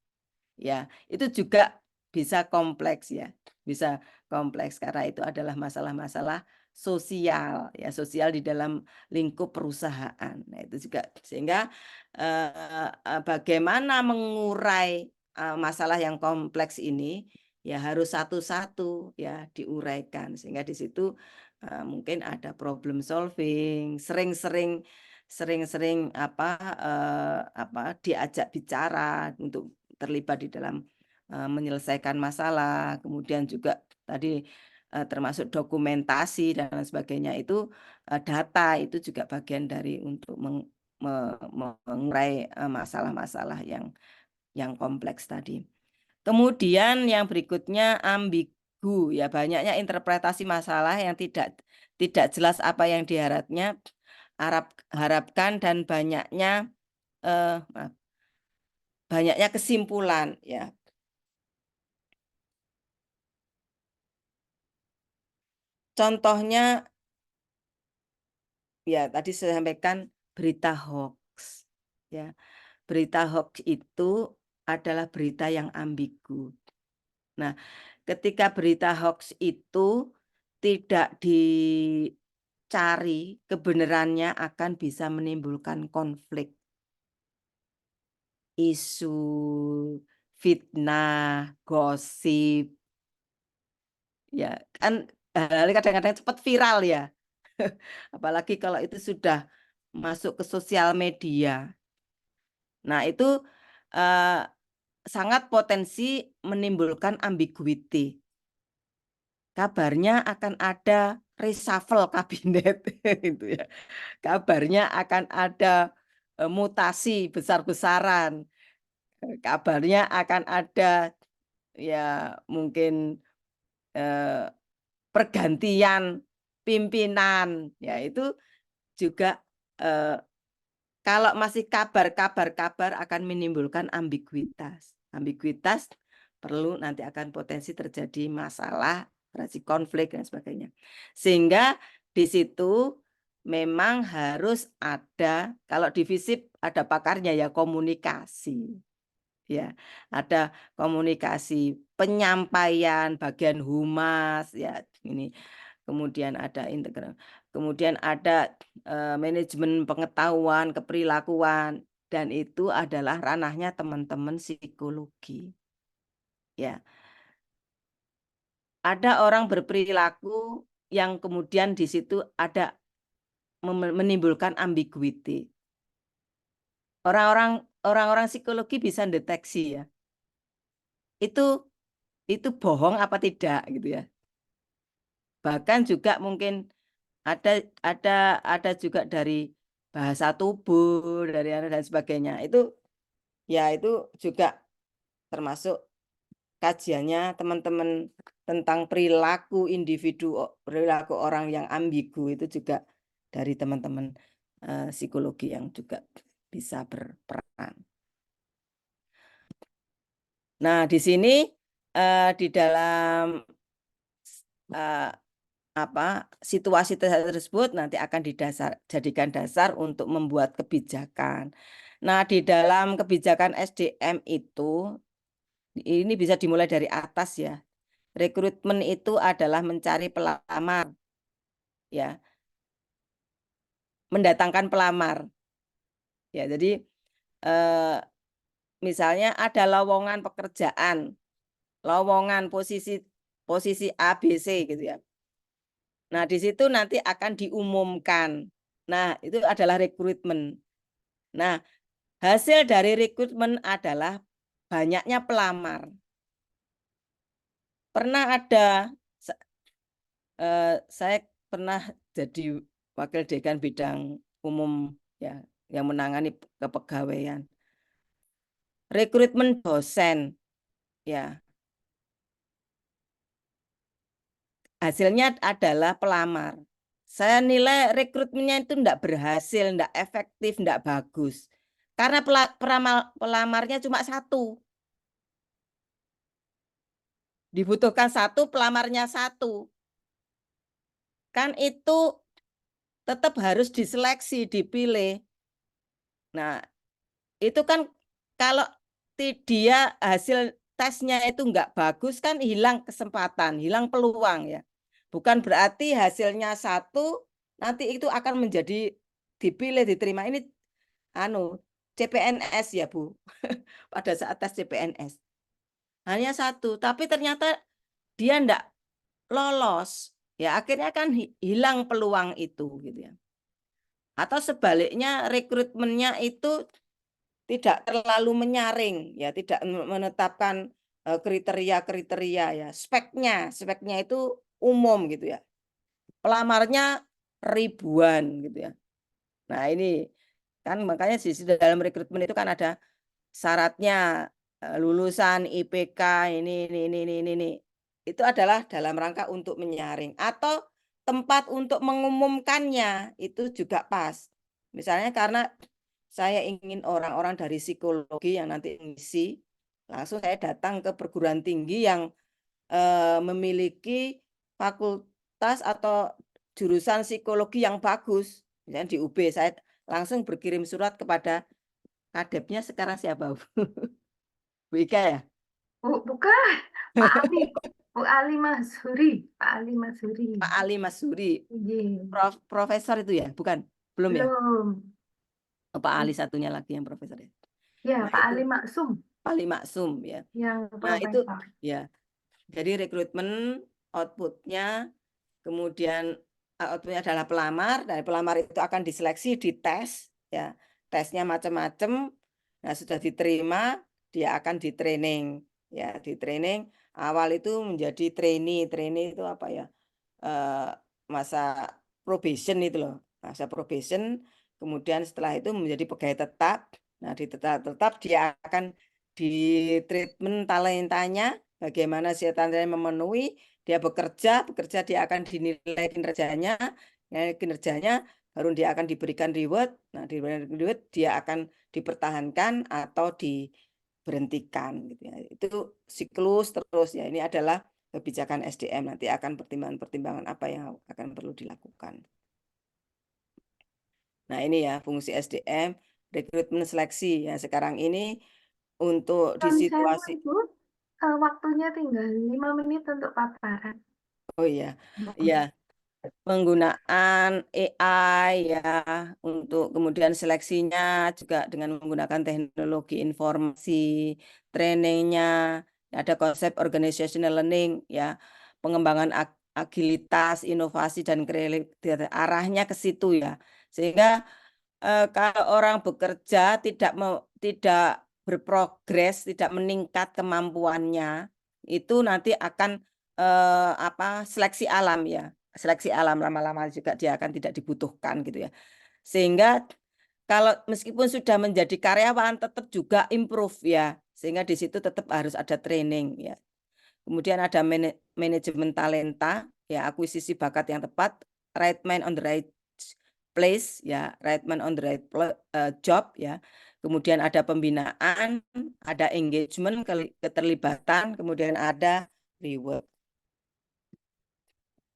Ya, itu juga bisa kompleks ya. Bisa kompleks karena itu adalah masalah-masalah sosial ya, sosial di dalam lingkup perusahaan. Nah, itu juga sehingga bagaimana mengurai masalah yang kompleks ini ya harus satu-satu ya diuraikan sehingga di situ mungkin ada problem solving, sering-sering diajak bicara untuk terlibat di dalam menyelesaikan masalah, kemudian juga tadi termasuk dokumentasi dan lain sebagainya itu data itu juga bagian dari untuk mengurai masalah-masalah yang kompleks tadi. Kemudian yang berikutnya ambigu ya, banyaknya interpretasi masalah yang tidak jelas apa yang harapkan dan banyaknya kesimpulan ya. Contohnya ya tadi saya sampaikan berita hoax ya. Berita hoax itu adalah berita yang ambigu. Nah, ketika berita hoax itu tidak dicari kebenarannya akan bisa menimbulkan konflik, isu, fitnah, gosip, ya kan kadang-kadang cepat viral ya. Apalagi kalau itu sudah masuk ke sosial media. Nah, itu sangat potensi menimbulkan ambiguity. Kabarnya akan ada reshuffle kabinet itu ya. Kabarnya akan ada mutasi besar-besaran. Kabarnya akan ada ya mungkin pergantian pimpinan. Ya, itu juga kalau masih kabar akan menimbulkan ambiguitas. Ambiguitas perlu nanti akan potensi terjadi masalah, terjadi konflik dan sebagainya. Sehingga di situ memang harus ada, kalau di FISIP ada pakarnya ya, komunikasi. Ya, ada komunikasi, penyampaian bagian humas ya ini. Kemudian ada integral. Kemudian ada manajemen pengetahuan, keperilakuan, dan itu adalah ranahnya teman-teman psikologi. Ya. Ada orang berperilaku yang kemudian di situ ada menimbulkan ambiguity. Orang-orang psikologi bisa deteksi ya. Itu bohong apa tidak gitu ya. Bahkan juga mungkin ada juga dari bahasa tubuh, dari dan sebagainya. Itu juga termasuk kajiannya teman-teman tentang perilaku individu, perilaku orang yang ambigu itu juga dari teman-teman psikologi yang juga bisa berperan. Nah, di sini di dalam situasi tersebut nanti akan jadikan dasar untuk membuat kebijakan. Nah, di dalam kebijakan SDM itu, ini bisa dimulai dari atas ya. Rekrutmen itu adalah mencari pelamar, ya, mendatangkan pelamar. Ya, jadi misalnya ada lowongan pekerjaan, lowongan posisi A, B, C gitu ya. Nah, di situ nanti akan diumumkan. Nah, itu adalah rekrutmen. Nah, hasil dari rekrutmen adalah banyaknya pelamar. Pernah ada, saya pernah jadi wakil dekan bidang umum ya, yang menangani kepegawaian. Rekrutmen dosen, ya. Hasilnya adalah pelamar. Saya nilai rekrutmennya itu tidak berhasil, tidak efektif, tidak bagus. Karena pelamarnya cuma satu. Dibutuhkan satu, pelamarnya satu. Kan itu tetap harus diseleksi, dipilih. Nah, itu kan kalau dia hasil tesnya itu nggak bagus kan hilang kesempatan, hilang peluang ya. Bukan berarti hasilnya satu, nanti itu akan menjadi dipilih, diterima. Ini CPNS ya Bu, pada saat tes CPNS. Hanya satu, tapi ternyata dia enggak lolos. Ya akhirnya kan hilang peluang itu gitu ya. Atau sebaliknya rekrutmennya itu tidak terlalu menyaring ya, tidak menetapkan kriteria-kriteria ya. Speknya itu umum gitu ya. Pelamarnya ribuan gitu ya. Nah, ini kan makanya di dalam rekrutmen itu kan ada syaratnya lulusan IPK ini. Itu adalah dalam rangka untuk menyaring atau tempat untuk mengumumkannya itu juga pas. Misalnya karena saya ingin orang-orang dari psikologi yang nanti ngisi, langsung saya datang ke perguruan tinggi yang memiliki fakultas atau jurusan psikologi yang bagus. Misalnya di UB, saya langsung berkirim surat kepada kadepnya sekarang siapa? Bu Ika ya? Bukan, Pak Ali, Bu Ali Masuri, Pak Ali Masuri. Pak Ali Masuri. Iya. Profesor itu ya? Bukan? Belum ya? Belum. Oh, Pak Ali satunya lagi yang profesor ya. Ya, Nah, Pak itu Ali Maksum Pak Ali Maksum ya. yang Nah, itu profesor. ya. Jadi rekrutmen outputnya, kemudian outputnya adalah pelamar. Dari pelamar itu akan diseleksi, dites ya. Tesnya macam-macam. Nah, sudah diterima, dia akan di training ya, di training. Awal itu menjadi trainee itu apa ya? Masa probation itu loh, masa probation. Kemudian setelah itu menjadi pegawai tetap. Nah, di tetap dia akan di treatment talentanya, bagaimana si talentanya memenuhi, dia bekerja dia akan dinilai kinerjanya, baru dia akan diberikan reward. Nah, diberikan reward dia akan dipertahankan atau diberhentikan gitu ya. Itu siklus terus ya. Ini adalah kebijakan SDM, nanti akan pertimbangan-pertimbangan apa yang akan perlu dilakukan. Nah, ini ya fungsi SDM, rekrutmen seleksi ya. Sekarang ini untuk di Sewu, situasi, Ibu, waktunya tinggal 5 menit untuk paparan. oh iya, iya, penggunaan AI ya untuk kemudian seleksinya juga dengan menggunakan teknologi informasi, trainingnya, ada konsep organizational learning ya, pengembangan agilitas, inovasi dan kreativitas, arahnya ke situ ya. Sehingga kalau orang bekerja tidak berprogres, tidak meningkat kemampuannya, itu nanti akan seleksi alam ya. Seleksi alam lama-lama juga dia akan tidak dibutuhkan gitu ya. Sehingga kalau meskipun sudah menjadi karyawan tetap juga improve ya. Sehingga di situ tetap harus ada training ya. Kemudian ada manajemen talenta, ya akuisisi bakat yang tepat, right man on the right place, ya right man on the right job, ya. Kemudian ada pembinaan, ada engagement, keterlibatan, kemudian ada reward.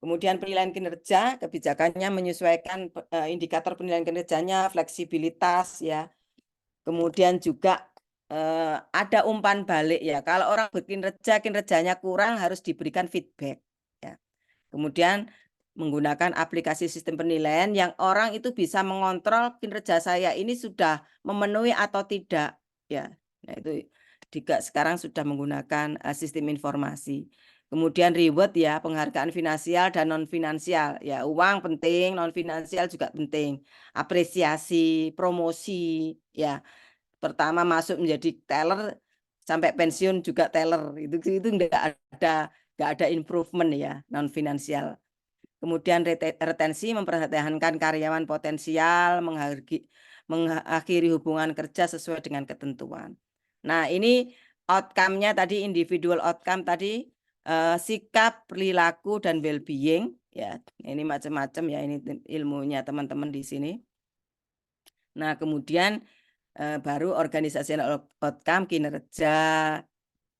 Kemudian penilaian kinerja, kebijakannya menyesuaikan indikator penilaian kinerjanya, fleksibilitas, ya. Kemudian juga ada umpan balik ya. Kalau orang bekinerja, kinerjanya kurang harus diberikan feedback. Ya. Kemudian menggunakan aplikasi sistem penilaian yang orang itu bisa mengontrol kinerja saya ini sudah memenuhi atau tidak. Ya. Nah, itu juga sekarang sudah menggunakan sistem informasi. Kemudian reward ya, penghargaan finansial dan non finansial. Ya, uang penting, non finansial juga penting. Apresiasi, promosi, ya. Pertama masuk menjadi teller sampai pensiun juga teller. Itu enggak ada improvement ya, non finansial. Kemudian retensi, mempertahankan karyawan potensial, mengakhiri hubungan kerja sesuai dengan ketentuan. Nah, ini outcome-nya tadi, individual outcome tadi, sikap, perilaku, dan well-being. Ya, ini macam-macam ya, ini ilmunya teman-teman di sini. Nah, kemudian baru organizational outcome, kinerja,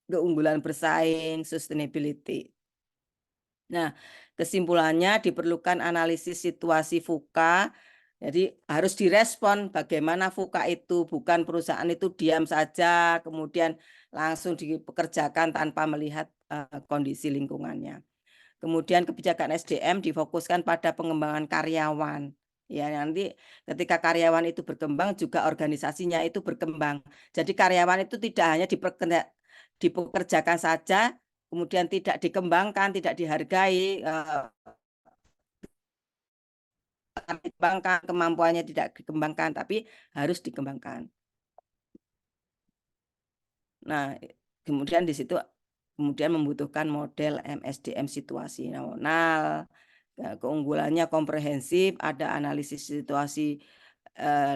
keunggulan bersaing, sustainability. Nah, kesimpulannya diperlukan analisis situasi VUCA. Jadi harus direspon bagaimana VUCA itu, bukan perusahaan itu diam saja, kemudian langsung dipekerjakan tanpa melihat kondisi lingkungannya. Kemudian kebijakan SDM difokuskan pada pengembangan karyawan. Ya, nanti ketika karyawan itu berkembang juga organisasinya itu berkembang. Jadi karyawan itu tidak hanya dipekerjakan saja, kemudian tidak dikembangkan, tidak dihargai, kemampuannya tidak dikembangkan, tapi harus dikembangkan. Nah, kemudian di situ kemudian membutuhkan model MSDM situasional. Keunggulannya komprehensif, ada analisis situasi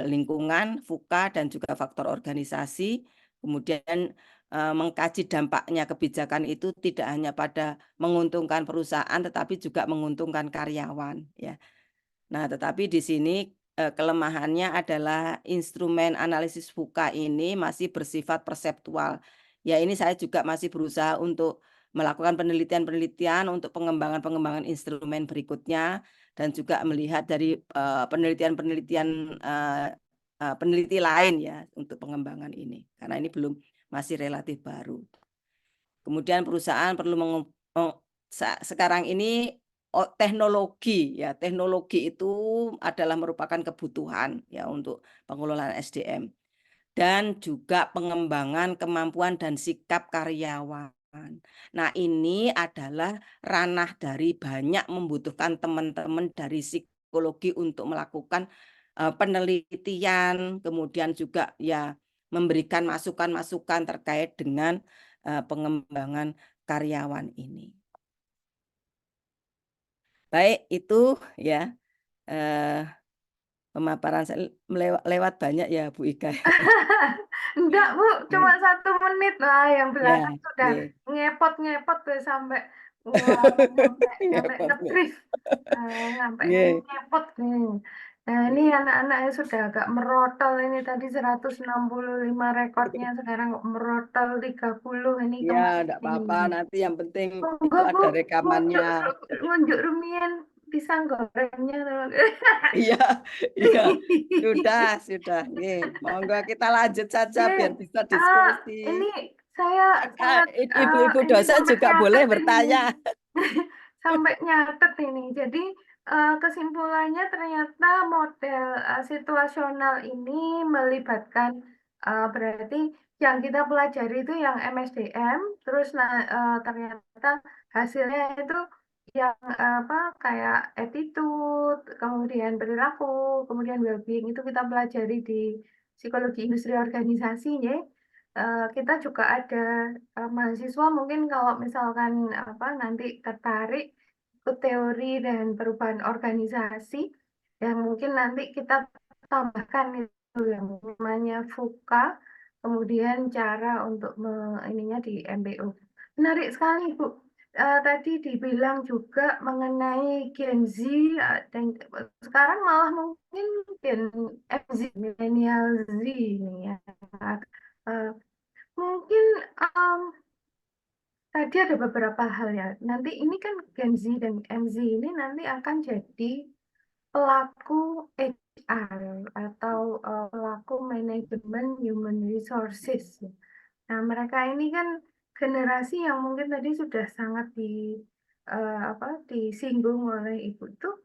lingkungan, VUCA, dan juga faktor organisasi. Kemudian mengkaji dampaknya kebijakan itu tidak hanya pada menguntungkan perusahaan, tetapi juga menguntungkan karyawan. Ya. Nah, tetapi di sini kelemahannya adalah instrumen analisis VUCA ini masih bersifat perseptual. Ya, ini saya juga masih berusaha untuk melakukan penelitian-penelitian untuk pengembangan instrumen berikutnya dan juga melihat dari penelitian-penelitian peneliti lain ya untuk pengembangan ini karena ini masih relatif baru. Kemudian perusahaan perlu sekarang ini teknologi ya, teknologi itu adalah merupakan kebutuhan ya untuk pengelolaan SDM dan juga pengembangan kemampuan dan sikap karyawan. Nah, ini adalah ranah dari banyak membutuhkan teman-teman dari psikologi untuk melakukan penelitian, kemudian juga ya memberikan masukan-masukan terkait dengan pengembangan karyawan ini. Baik, itu ya pemaparan saya lewat banyak ya Bu Ika. Enggak, Bu, cuma 1 menit lah, yang belakang Ya, sudah ya. ngepot-ngepot tuh sampai Wah, sampai Ngepot. nge-brief, sampai Nggih. ngepot nih. Nah, ini anak-anaknya sudah agak merotol ini tadi 165 rekornya sekarang kok merotol 30 ini Ya, kemana enggak apa-apa. ini? Nanti yang penting Monggo itu Bu, ada rekamannya. ngunjuk rumiyin pisang gorengnya. Iya, iya. Sudah. Nggih. Monggo kita lanjut saja Oke, biar bisa diskusi. ini saya sangat Ibu-ibu ini dosen sampai juga boleh nyatet ini. bertanya. Sampai nyatet ini. Jadi kesimpulannya ternyata model situasional ini melibatkan berarti yang kita pelajari itu yang MSDM, terus ternyata hasilnya itu yang apa kayak attitude, kemudian perilaku, kemudian well-being itu kita pelajari di psikologi industri organisasi ya. Kita juga ada mahasiswa mungkin kalau misalkan apa nanti tertarik ikut teori dan perubahan organisasi yang mungkin nanti kita tambahkan itu yang namanya VUCA, kemudian cara untuk ininya di MBO. Menarik sekali Bu. Tadi dibilang juga mengenai Gen Z dan sekarang malah mungkin Gen MZ, milenial Z ini ya. Eh, Mungkin tadi ada beberapa hal ya. Nanti ini kan Gen Z dan MZ ini nanti akan jadi pelaku HR atau pelaku manajemen human resources. Ya. Nah, mereka ini kan generasi yang mungkin tadi sudah sangat apa disinggung oleh Ibu tuh.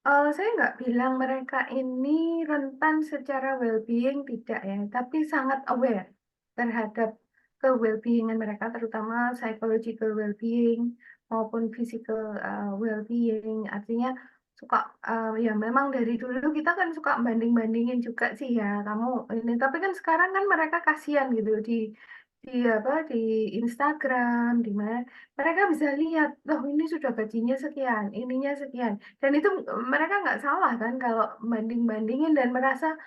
Saya nggak bilang mereka ini rentan secara well-being tidak ya, tapi sangat aware terhadap ke-well-being-an mereka, terutama psychological well-being maupun physical well-being. Artinya suka ya memang dari dulu kita kan suka banding-bandingin juga sih ya kamu ini, tapi kan sekarang kan mereka kasihan gitu di apa di Instagram di mana mereka bisa lihat, loh ini sudah gajinya sekian, ininya sekian. Dan itu mereka nggak salah kan kalau banding-bandingin dan merasa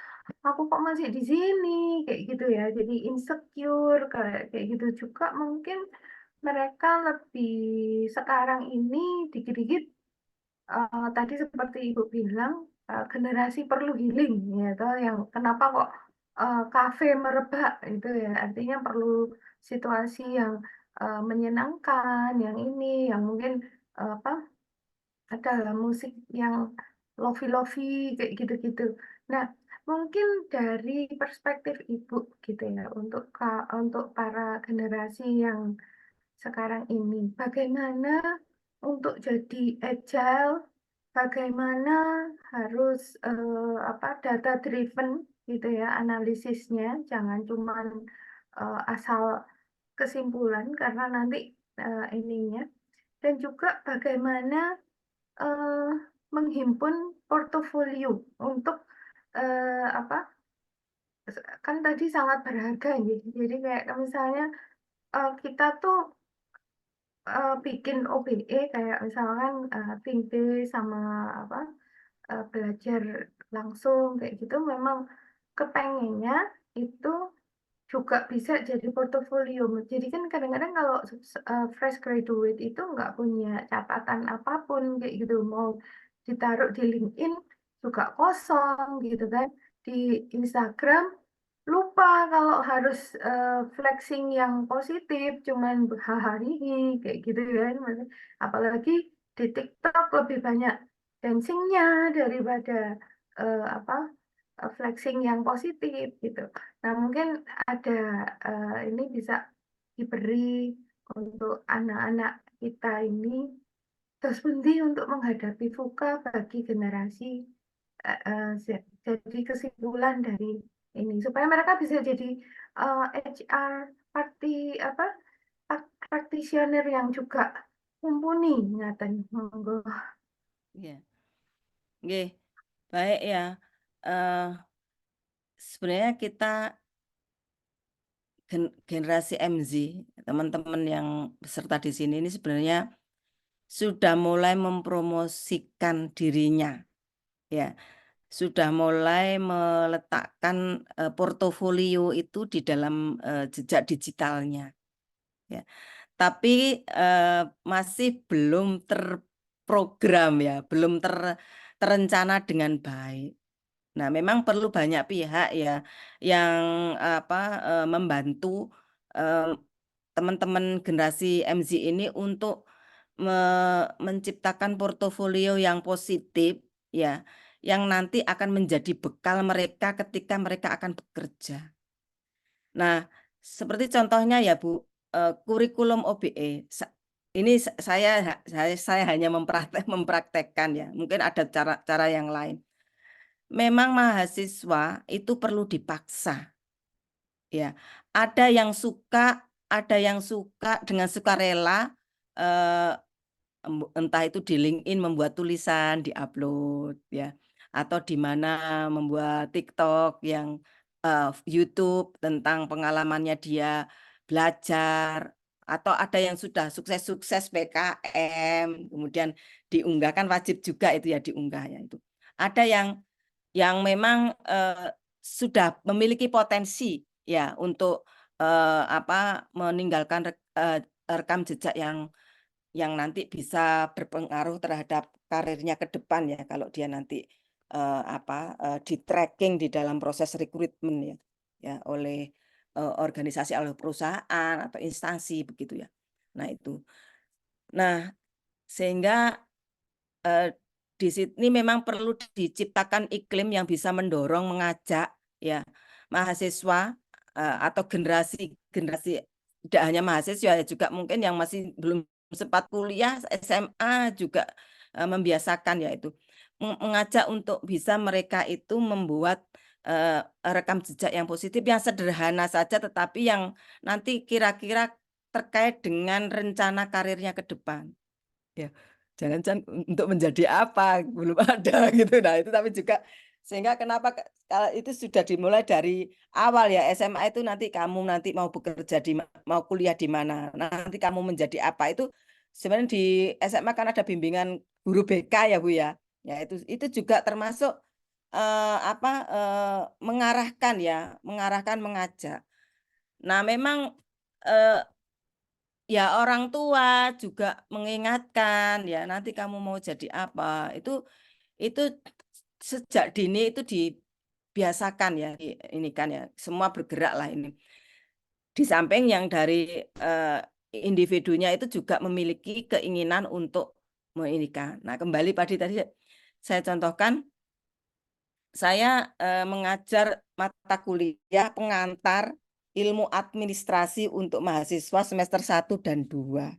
aku kok masih di sini kayak gitu ya. Jadi insecure kayak kayak gitu juga mungkin mereka lebih sekarang ini dikit-dikit tadi seperti Ibu bilang generasi perlu healing ya toh yang kenapa kok kafe merebak itu ya artinya perlu situasi yang menyenangkan yang ini yang mungkin apa adalah musik yang lofi-lofi kayak gitu-gitu. Nah, mungkin dari perspektif Ibu gitu ya untuk para generasi yang sekarang ini, bagaimana untuk jadi agile, bagaimana harus apa data driven gitu ya analisisnya, jangan cuman asal kesimpulan karena nanti ininya dan juga bagaimana eh, menghimpun portofolio untuk apa kan tadi sangat berharga ya. Jadi kayak misalnya kita tuh bikin OBE kayak misalkan think day sama apa belajar langsung kayak gitu memang kepengennya itu juga bisa jadi portofolio. Jadi kan kadang-kadang kalau fresh graduate itu nggak punya catatan apapun kayak gitu, mau ditaruh di LinkedIn juga kosong gitu kan. Di Instagram lupa kalau harus flexing yang positif, cuman hahaha kayak gitu kan. Apalagi di TikTok lebih banyak dancingnya daripada apa flexing yang positif gitu. Nah, mungkin ada ini bisa diberi untuk anak-anak kita ini terus penting untuk menghadapi VUCA bagi generasi Z. Jadi kesimpulan dari ini supaya mereka bisa jadi HR party apa practitioner yang juga mumpuni ngaten monggo. Iya. Nggih. Baik ya. Eh, sebenarnya kita generasi MZ, teman-teman yang peserta di sini ini sebenarnya sudah mulai mempromosikan dirinya, ya, sudah mulai meletakkan portofolio itu di dalam jejak digitalnya, ya. tapi masih belum terprogram ya, belum terencana dengan baik. Nah, memang perlu banyak pihak ya yang membantu teman-teman generasi MZ ini untuk menciptakan portofolio yang positif ya, yang nanti akan menjadi bekal mereka ketika mereka akan bekerja. Nah, seperti contohnya ya Bu, kurikulum OBE. Ini saya hanya mempraktekkan ya. Mungkin ada cara yang lain. Memang mahasiswa itu perlu dipaksa ya. Ada yang suka dengan sukarela, entah itu di LinkedIn membuat tulisan, diupload ya, atau di mana membuat TikTok yang YouTube tentang pengalamannya dia belajar, atau ada yang sudah sukses-sukses PKM, kemudian diunggah, kan wajib juga itu ya diunggah ya itu. Ada yang memang sudah memiliki potensi ya untuk meninggalkan rekam jejak yang nanti bisa berpengaruh terhadap karirnya ke depan ya, kalau dia nanti di tracking di dalam proses rekrutmen ya oleh organisasi, oleh perusahaan atau instansi begitu ya. Nah itu. Nah sehingga di sini memang perlu diciptakan iklim yang bisa mendorong, mengajak ya mahasiswa atau generasi tidak hanya mahasiswa ya, juga mungkin yang masih belum sempat kuliah, SMA juga membiasakan yaitu mengajak untuk bisa mereka itu membuat rekam jejak yang positif yang sederhana saja, tetapi yang nanti kira-kira terkait dengan rencana karirnya ke depan. Ya, jangan-jangan untuk menjadi apa belum ada gitu. Nah itu tapi juga sehingga kenapa kalau itu sudah dimulai dari awal ya, SMA itu nanti kamu mau bekerja mau kuliah di mana, nanti kamu menjadi apa, itu sebenarnya di SMA kan ada bimbingan guru BK ya Bu ya. Ya itu juga termasuk mengarahkan, mengajak. Nah memang ya orang tua juga mengingatkan ya, nanti kamu mau jadi apa, itu sejak dini itu dibiasakan ya, ini kan ya, semua bergerak lah ini. Di samping yang dari individunya itu juga memiliki keinginan untuk menikah. Nah kembali tadi saya contohkan, saya mengajar mata kuliah pengantar ilmu administrasi untuk mahasiswa semester 1 dan 2.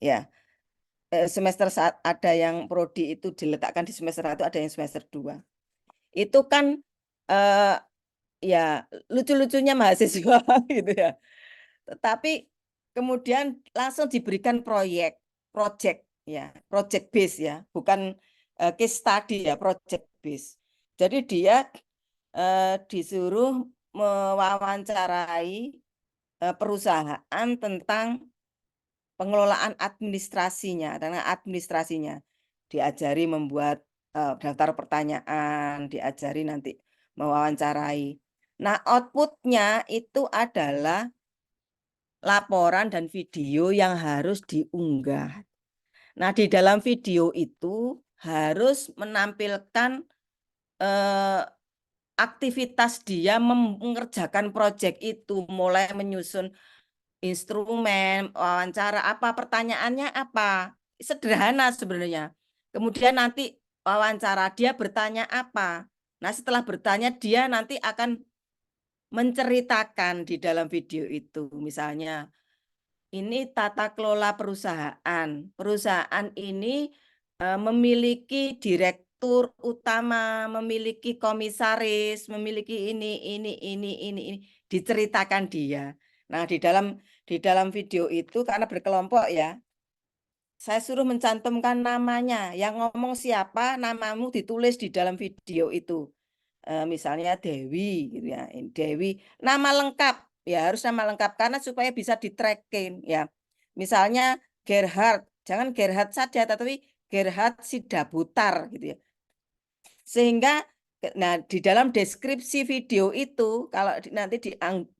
Ya, semester saat ada yang prodi itu diletakkan di semester 1, ada yang semester 2. Itu kan ya lucu-lucunya mahasiswa gitu ya. Tetapi kemudian langsung diberikan project ya, project base ya, bukan case study ya, project base. Jadi dia disuruh mewawancarai perusahaan tentang pengelolaan administrasinya, diajari membuat daftar pertanyaan, diajari nanti mewawancarai. Nah, outputnya itu adalah laporan dan video yang harus diunggah. Nah, di dalam video itu harus menampilkan aktivitas dia mengerjakan proyek itu, mulai menyusun instrumen, wawancara apa, pertanyaannya apa. Sederhana sebenarnya. Kemudian nanti wawancara dia bertanya apa. Nah, setelah bertanya dia nanti akan menceritakan di dalam video itu. Misalnya, ini tata kelola perusahaan. Perusahaan ini memiliki direktur utama, memiliki komisaris, memiliki ini. Diceritakan dia. Nah, di dalam video itu karena berkelompok ya, saya suruh mencantumkan namanya. Yang ngomong siapa, namamu ditulis di dalam video itu. Misalnya Dewi gitu ya. Dewi, nama lengkap. Ya, harus nama lengkap karena supaya bisa di-tracking ya. Misalnya Gerhard, jangan Gerhard saja tapi Gerhard Sidabutar gitu ya. Sehingga di dalam deskripsi video itu kalau nanti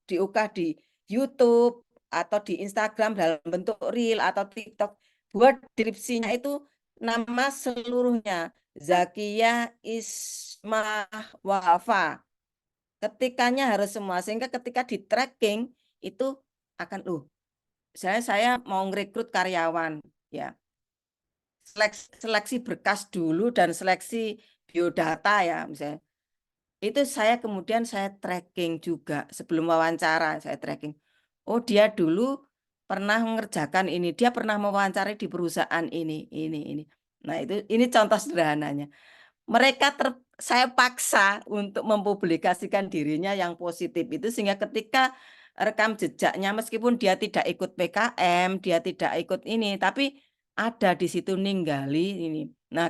diunggah di YouTube atau di Instagram dalam bentuk reel atau TikTok, buat deskripsinya itu nama seluruhnya Zakia Ismah Wafa. Ketikanya harus semua sehingga ketika di tracking itu akan saya mau ngerekrut karyawan ya. Seleksi berkas dulu dan seleksi biodata ya misalnya. Itu saya kemudian saya tracking juga sebelum wawancara saya tracking. Oh dia dulu pernah mengerjakan ini, dia pernah mewawancarai di perusahaan ini. Nah ini contoh sederhananya. Saya paksa untuk mempublikasikan dirinya yang positif itu sehingga ketika rekam jejaknya meskipun dia tidak ikut PKM, dia tidak ikut ini, tapi ada di situ ninggali ini. Nah,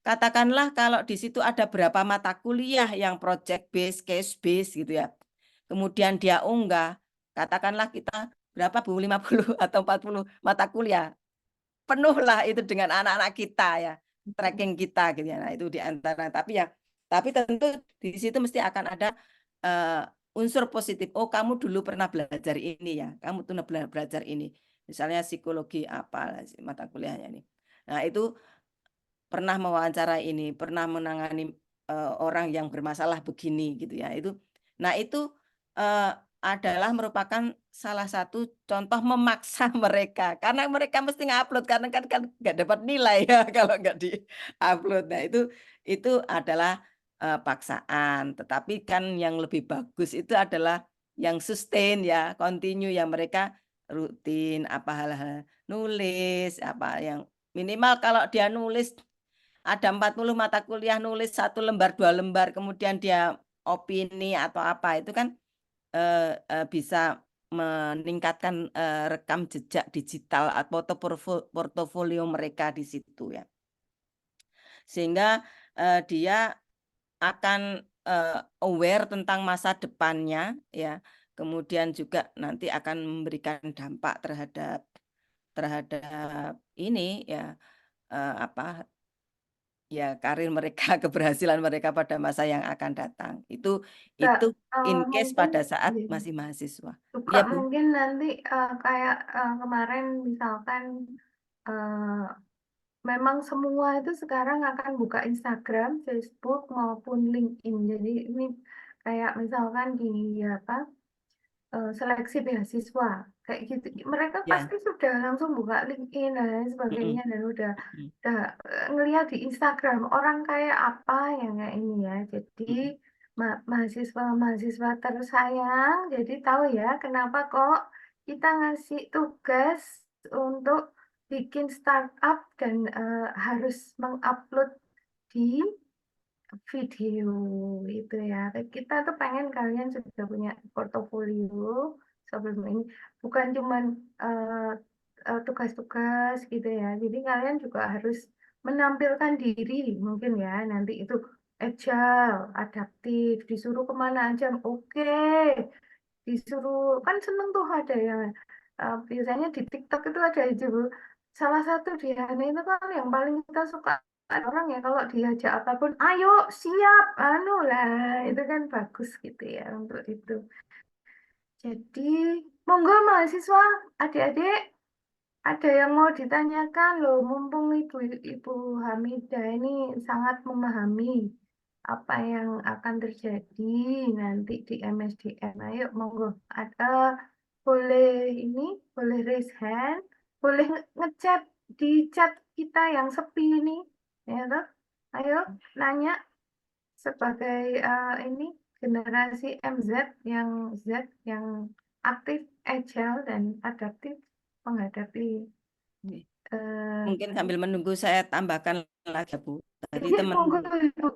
katakanlah kalau di situ ada berapa mata kuliah yang project based, case based gitu ya. Kemudian dia unggah, katakanlah kita berapa Bu 50 atau 40 mata kuliah. Penuhlah itu dengan anak-anak kita ya, tracking kita gitu ya. Nah, itu di antara tapi tentu di situ mesti akan ada unsur positif. Oh, kamu dulu pernah belajar ini ya. Kamu tuh belajar ini. Misalnya psikologi apa mata kuliahnya ini. Nah, itu pernah mewawancara ini, pernah menangani orang yang bermasalah begini gitu ya. Nah, itu adalah merupakan salah satu contoh memaksa mereka karena mereka mesti ngupload karena kan nggak dapat nilai ya kalau nggak di-upload. Nah, itu adalah paksaan, tetapi kan yang lebih bagus itu adalah yang sustain ya, continue yang mereka rutin apa hal-hal nulis apa yang minimal kalau dia nulis ada 40 mata kuliah nulis 1 lembar 2 lembar kemudian dia opini atau apa itu kan bisa meningkatkan rekam jejak digital atau portofolio mereka di situ ya. Sehingga dia akan aware tentang masa depannya ya. Kemudian juga nanti akan memberikan dampak terhadap ini ya apa ya karir mereka, keberhasilan mereka pada masa yang akan datang. Itu Kak, in case mungkin pada saat iya, masih mahasiswa. juga Iya, Bu. mungkin nanti kayak kemarin misalkan eh, memang semua itu sekarang akan buka Instagram, Facebook maupun LinkedIn. Jadi ini kayak misalkan di apa seleksi beasiswa kayak gitu. Mereka Ya. pasti sudah langsung buka LinkedIn dan lain sebagainya Mm-mm. dan udah Mm-mm. ngelihat di Instagram orang kayak apa yang kayak ini ya. Jadi Mm-mm. mahasiswa-mahasiswa tersayang, jadi tahu ya kenapa kok kita ngasih tugas untuk bikin startup dan harus mengupload di video itu ya. Kita tuh pengen kalian sudah punya portofolio sebelum ini, bukan cuman eh, tugas-tugas gitu ya. Jadi kalian juga harus menampilkan diri mungkin ya. Nanti itu agile, adaptif, disuruh kemana aja, oke. Disuruh kan seneng tuh ada yang biasanya di TikTok itu ada itu Bu. Salah satu di Hana itu kan yang paling kita suka ada orang ya kalau diajak apapun, ayo siap, anu lah itu kan bagus gitu ya untuk itu. Jadi monggo mahasiswa, adik-adik ada yang mau ditanyakan loh, mumpung Ibu Hamidah ini sangat memahami apa yang akan terjadi nanti di MSDM. Ayo, monggo. Ada boleh ini, boleh raise hand, boleh ngechat di chat kita yang sepi ini, ya toh? Ayo, nanya sebagai ini generasi MZ Z yang aktif, agile dan adaptif menghadapi eh Mungkin sambil menunggu saya tambahkan lagi, Bu. Tadi monggo Ibu.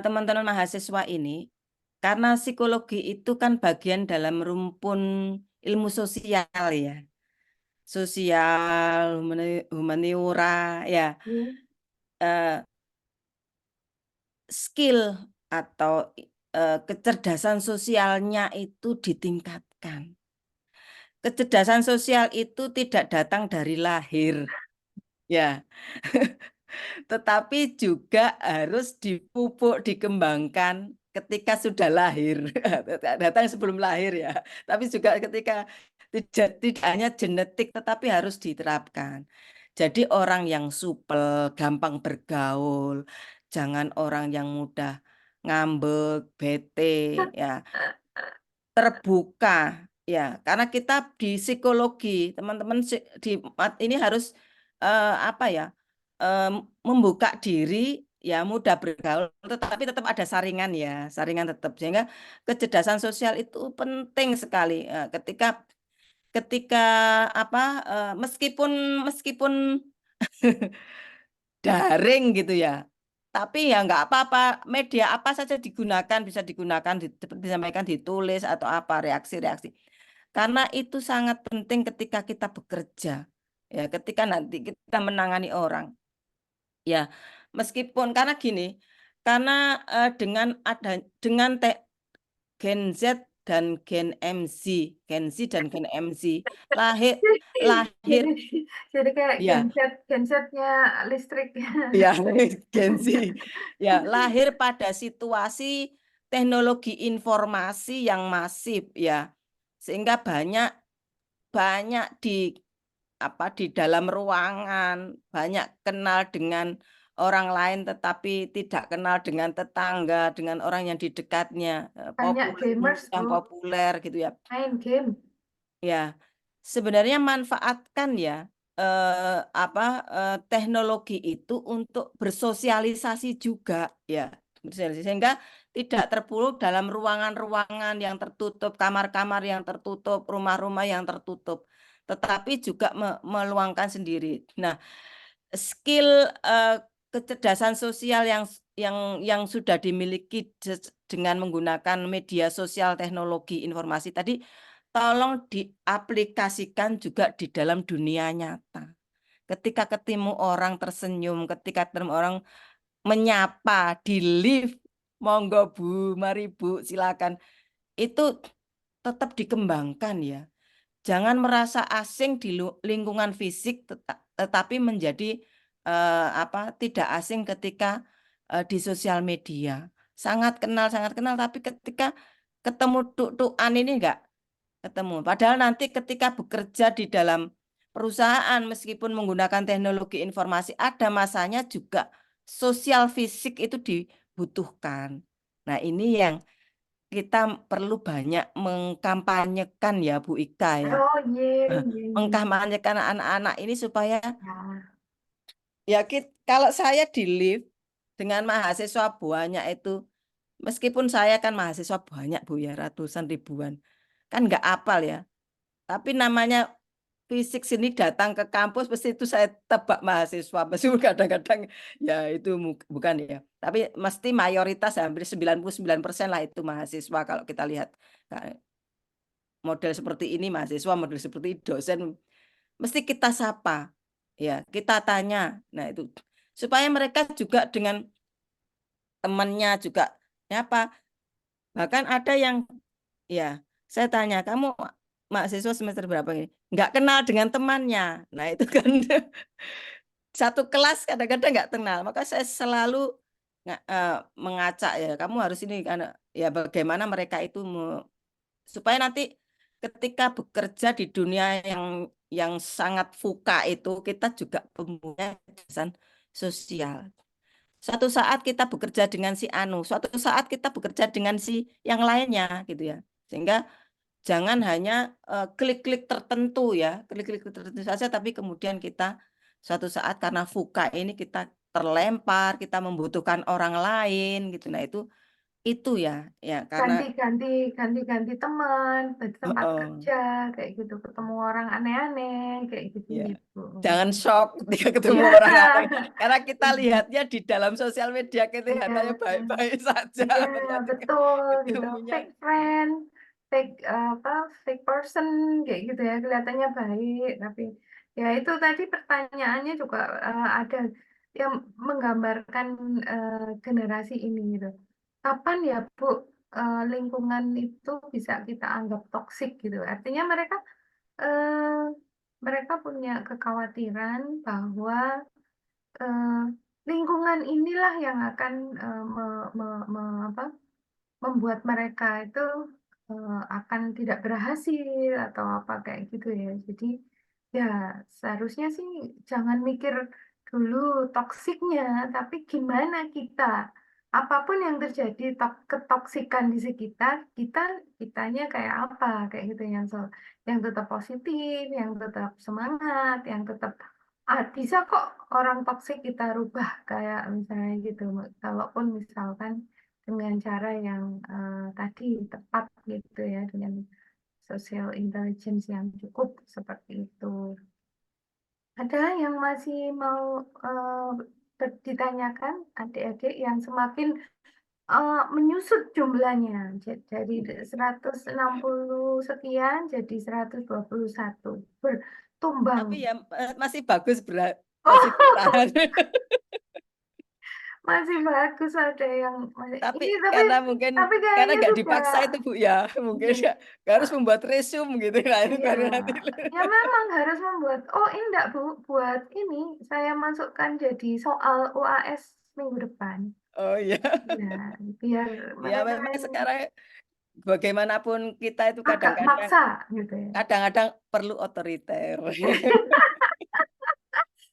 teman-teman mahasiswa ini, karena psikologi itu kan bagian dalam rumpun ilmu sosial ya. Sosial, humaniora, ya. Eh, skill atau kecerdasan sosialnya itu ditingkatkan. Kecerdasan sosial itu tidak datang dari lahir, ya. Tetapi juga harus dipupuk, dikembangkan ketika sudah lahir. Datang sebelum lahir ya. Tapi juga ketika tidak hanya genetik tetapi harus diterapkan. Jadi orang yang supel, gampang bergaul, jangan orang yang mudah ngambek, bete, ya, terbuka, ya. Karena kita di psikologi, teman-teman ini harus apa ya, membuka diri, ya, mudah bergaul, tetapi tetap ada saringan ya, saringan tetap. Sehingga kecerdasan sosial itu penting sekali. Ketika ketika apa, meskipun meskipun daring gitu ya. Tapi ya nggak apa-apa, media apa saja digunakan, bisa digunakan, seperti disampaikan ditulis atau apa, reaksi-reaksi. Karena itu sangat penting ketika kita bekerja, ya, ketika nanti kita menangani orang. Ya, meskipun karena gini, karena dengan Gen Z dan Gen Z dan Gen MC lahir lahir Jadi kayak ya. gensetnya listrik. Ya, Gen Z. Ya, lahir pada situasi teknologi informasi yang masif ya. Sehingga banyak banyak di dalam ruangan, banyak kenal dengan orang lain tetapi tidak kenal dengan tetangga, dengan orang yang di dekatnya, Banyak gamers, yang Bu, populer gitu ya. main game. Ya, sebenarnya manfaatkan ya teknologi itu untuk bersosialisasi juga ya, sehingga tidak terpuruk dalam ruangan-ruangan yang tertutup, kamar-kamar yang tertutup, rumah-rumah yang tertutup, tetapi juga meluangkan sendiri. Nah, skill kecerdasan sosial yang sudah dimiliki dengan menggunakan media sosial, teknologi informasi tadi, tolong diaplikasikan juga di dalam dunia nyata. Ketika ketemu orang tersenyum, ketika ketemu orang menyapa di lift, monggo Bu, mari Bu, silakan. Itu tetap dikembangkan ya. Jangan merasa asing di lingkungan fisik, tetapi menjadi tidak asing ketika di sosial media. Sangat kenal, tapi ketika ketemu tuk-tukan ini enggak ketemu. Padahal nanti ketika bekerja di dalam perusahaan, meskipun menggunakan teknologi informasi, ada masanya juga sosial fisik itu dibutuhkan. Nah, ini yang kita perlu banyak mengkampanyekan ya Bu Ika ya. Oh, iya, iya, iya. Mengkampanyekan anak-anak ini supaya Ya. ya kalau saya di lift dengan mahasiswa banyak itu, meskipun saya kan mahasiswa banyak Bu ya, ratusan ribuan, kan nggak apal ya. Tapi namanya fisik sini datang ke kampus, pasti itu saya tebak mahasiswa. Meskipun kadang-kadang ya itu bukan ya. Tapi mesti mayoritas hampir 99% lah itu mahasiswa kalau kita lihat. Nah, model seperti ini mahasiswa, model seperti dosen, mesti kita sapa, ya, kita tanya. Nah, itu supaya mereka juga dengan temannya juga nyapa. Bahkan ada yang ya, saya tanya, "Kamu mahasiswa semester berapa ini?" Nggak kenal dengan temannya. Nah, itu kan satu kelas kadang-kadang nggak kenal. Maka saya selalu mengacak ya, kamu harus ini karena ya bagaimana mereka itu supaya nanti ketika bekerja di dunia yang sangat VUCA itu, kita juga punya kecerdasan sosial. Suatu saat kita bekerja dengan si anu, suatu saat kita bekerja dengan si yang lainnya gitu ya. Sehingga jangan hanya klik-klik tertentu ya, klik-klik tertentu saja, tapi kemudian kita suatu saat karena VUCA ini kita terlempar, kita membutuhkan orang lain gitu. Nah, itu ya, ya karena Ganti teman di tempat heeh, kerja kayak gitu, ketemu orang aneh-aneh kayak gitu ya. gitu. Jangan shock ketika ketemu Iya, orang aneh. Karena kita lihatnya di dalam sosial media kelihatannya iya, baik-baik saja. iya, Ternyata betul gitu. ketemunya Fake friend, fake person kayak gitu ya, kelihatannya baik, tapi ya itu tadi pertanyaannya juga ada yang menggambarkan generasi ini gitu. Kapan ya Bu lingkungan itu bisa kita anggap toksik gitu? Artinya eh, mereka punya kekhawatiran bahwa eh, lingkungan inilah yang akan membuat mereka itu akan tidak berhasil atau apa kayak gitu ya. Jadi ya seharusnya sih jangan mikir dulu toksiknya, tapi gimana kita apapun yang terjadi ketoksikan di sekitar kitanya kayak apa kayak gitu yang tetap positif, yang tetap semangat, yang tetap bisa kok orang toksik kita rubah kayak misalnya gitu. Kalaupun misalkan dengan cara yang tadi tepat gitu ya, dengan social intelligence yang cukup seperti itu. Ada yang masih mau ditanyakan adik-adik yang semakin menyusut jumlahnya dari 160 sekian jadi 121 bertumbang. Tapi ya masih bagus masih Oh, bertahan. masih bagus ada yang Tapi ini karena mungkin karena kayaknya nggak sudah dipaksa itu Bu ya, mungkin iya. nggak harus membuat resume gitu. Nah itu Iya, baru nanti. ya memang harus membuat. Oh, ini enggak Bu, buat ini saya masukkan jadi soal UAS minggu depan. Oh iya. Ya, biar Ya mereka memang yang sekarang bagaimanapun kita itu agak kadang-kadang maksa gitu ya. kadang-kadang perlu otoriter.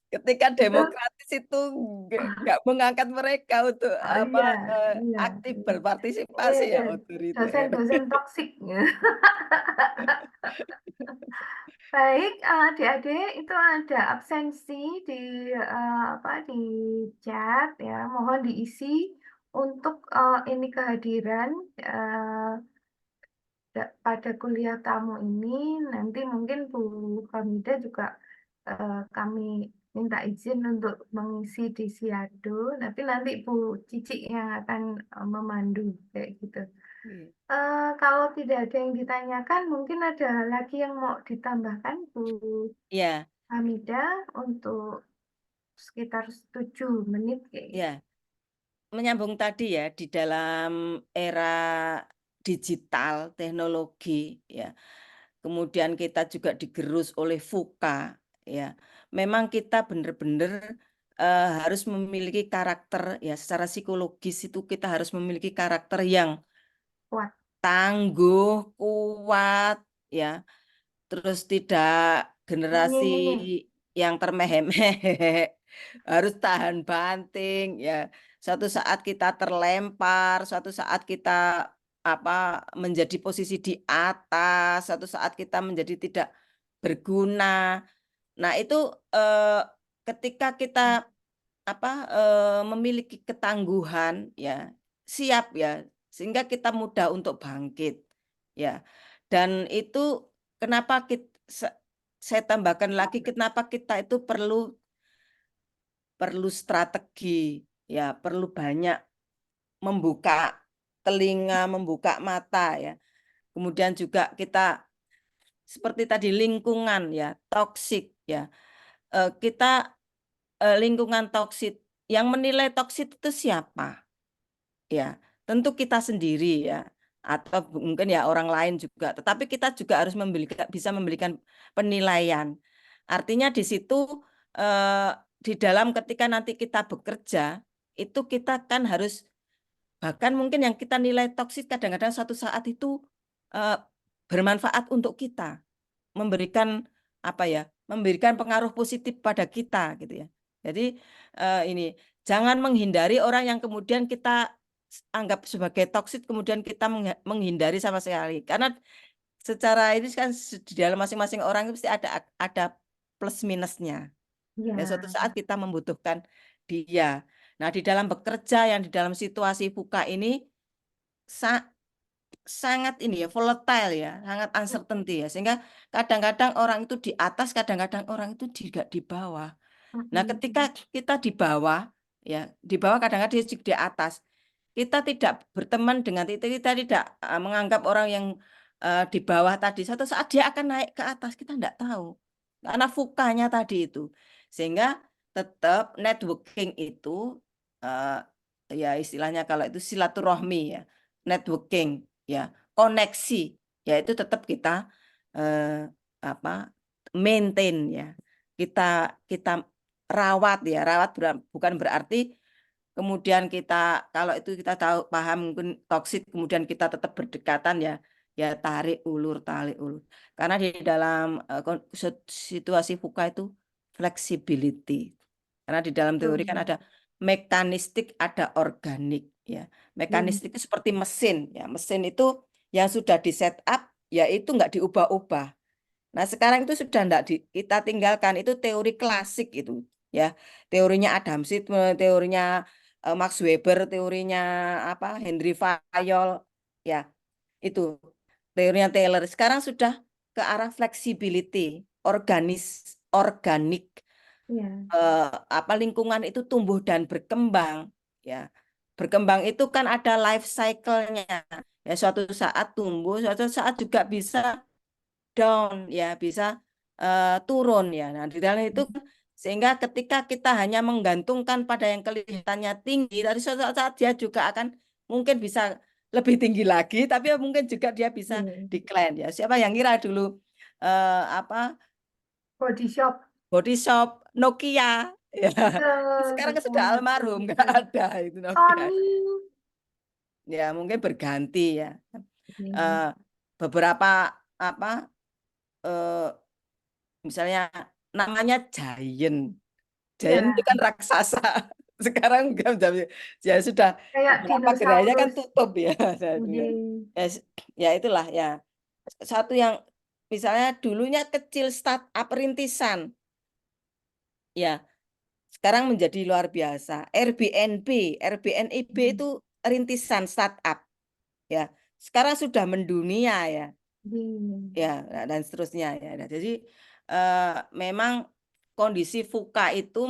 Ketika Itu, demokratis itu nggak mengangkat mereka untuk oh apa iya, iya, aktif iya. berpartisipasi ya otoriter. Dosen-dosen toksik. Baik, adik-adik itu ada absensi di apa di chat ya. Mohon diisi untuk ini kehadiran pada kuliah tamu ini. Nanti mungkin Bu Hamida juga kami minta izin untuk mengisi di Siado. Tapi nanti Bu Cici yang akan memandu kayak gitu. Iya. Kalau tidak ada yang ditanyakan, mungkin ada lagi yang mau ditambahkan, Bu Ya, Hamida, untuk sekitar 7 menit kayak gitu. ya. Menyambung tadi ya di dalam era digital teknologi ya. Kemudian kita juga digerus oleh VUCA ya. Memang kita benar-benar harus memiliki karakter ya secara psikologis itu kita harus memiliki karakter yang Kuat. tangguh, kuat ya. Terus tidak generasi Ini. yang termehek-mehek, harus tahan banting ya. Suatu saat kita terlempar, suatu saat kita menjadi posisi di atas, suatu saat kita menjadi tidak berguna. Nah, itu ketika kita memiliki ketangguhan ya, siap ya, sehingga kita mudah untuk bangkit ya. Dan itu kenapa saya tambahkan lagi kenapa kita itu perlu strategi ya, perlu banyak membuka telinga, membuka mata ya. Kemudian juga kita seperti tadi lingkungan ya, toksik ya. Kita lingkungan toksik yang menilai toksik itu siapa? Ya, tentu kita sendiri ya, atau mungkin ya orang lain juga. Tetapi kita juga harus bisa memberikan penilaian. Artinya di situ di dalam ketika nanti kita bekerja itu kita kan harus bahkan mungkin yang kita nilai toksik kadang-kadang suatu saat itu eh, bermanfaat untuk kita, memberikan pengaruh positif pada kita gitu ya. Jadi ini jangan menghindari orang yang kemudian kita anggap sebagai toksik kemudian kita menghindari sama sekali karena secara ini kan di dalam masing-masing orang itu pasti ada plus minusnya. Ya, suatu Ya, saat kita membutuhkan dia. Nah, di dalam bekerja yang di dalam situasi VUCA ini sangat ini ya volatile ya, sangat uncertainty ya, sehingga kadang-kadang orang itu di atas, kadang-kadang orang itu juga di bawah. Nah, ketika kita di bawah ya, di bawah kadang-kadang dia juga di atas. Kita tidak berteman dengan kita tidak menganggap orang yang di bawah tadi suatu saat dia akan naik ke atas, kita tidak tahu. Karena VUCA-nya tadi itu. Sehingga tetap networking itu ya istilahnya kalau itu silaturahmi ya, networking ya, koneksi ya itu tetap kita eh, maintain ya. Kita rawat ya, bukan berarti kemudian kita kalau itu kita tahu paham mungkin toksik kemudian kita tetap berdekatan ya, ya tarik ulur. Karena di dalam situasi VUCA itu flexibility. Karena di dalam teori kan Betul. ada mekanistik, ada organik ya. Mekanistik itu seperti mesin ya. Mesin itu yang sudah di set up ya itu nggak diubah-ubah. Nah, sekarang itu sudah enggak kita tinggalkan, itu teori klasik itu ya. Teorinya Adam Smith, teorinya Max Weber, teorinya apa Henry Fayol ya. Itu teorinya Taylor. Sekarang sudah ke arah flexibility, organik. Ya. Apa lingkungan itu tumbuh dan berkembang ya. Berkembang itu kan ada life cycle-nya. Ya, suatu saat tumbuh, suatu saat juga bisa down ya, bisa turun ya. Nah, di dalam itu kan sehingga ketika kita hanya menggantungkan pada yang kelihatannya tinggi, dari suatu saat dia juga akan mungkin bisa lebih tinggi lagi, tapi ya mungkin juga dia bisa Iya. decline ya. Siapa yang kira dulu apa Body shop. body shop Nokia ya. Betul, Sekarang kan betul, sudah betul, almarhum, nggak betul. ada itu Nokia. Sony. Ya, mungkin berganti ya. Iya. Eh, beberapa apa eh, misalnya namanya Giant. Giant itu Iya, kan raksasa. Sekarang enggak ya sudah kayak beberapa gerainya kan dinosaurus. tutup ya. Iya. Ya, ya itulah ya. Satu yang misalnya dulunya kecil startup rintisan. Ya, sekarang menjadi luar biasa. Airbnb itu rintisan startup ya. Sekarang sudah mendunia ya. Iya. Ya, dan seterusnya ya. Nah, jadi memang kondisi VUCA itu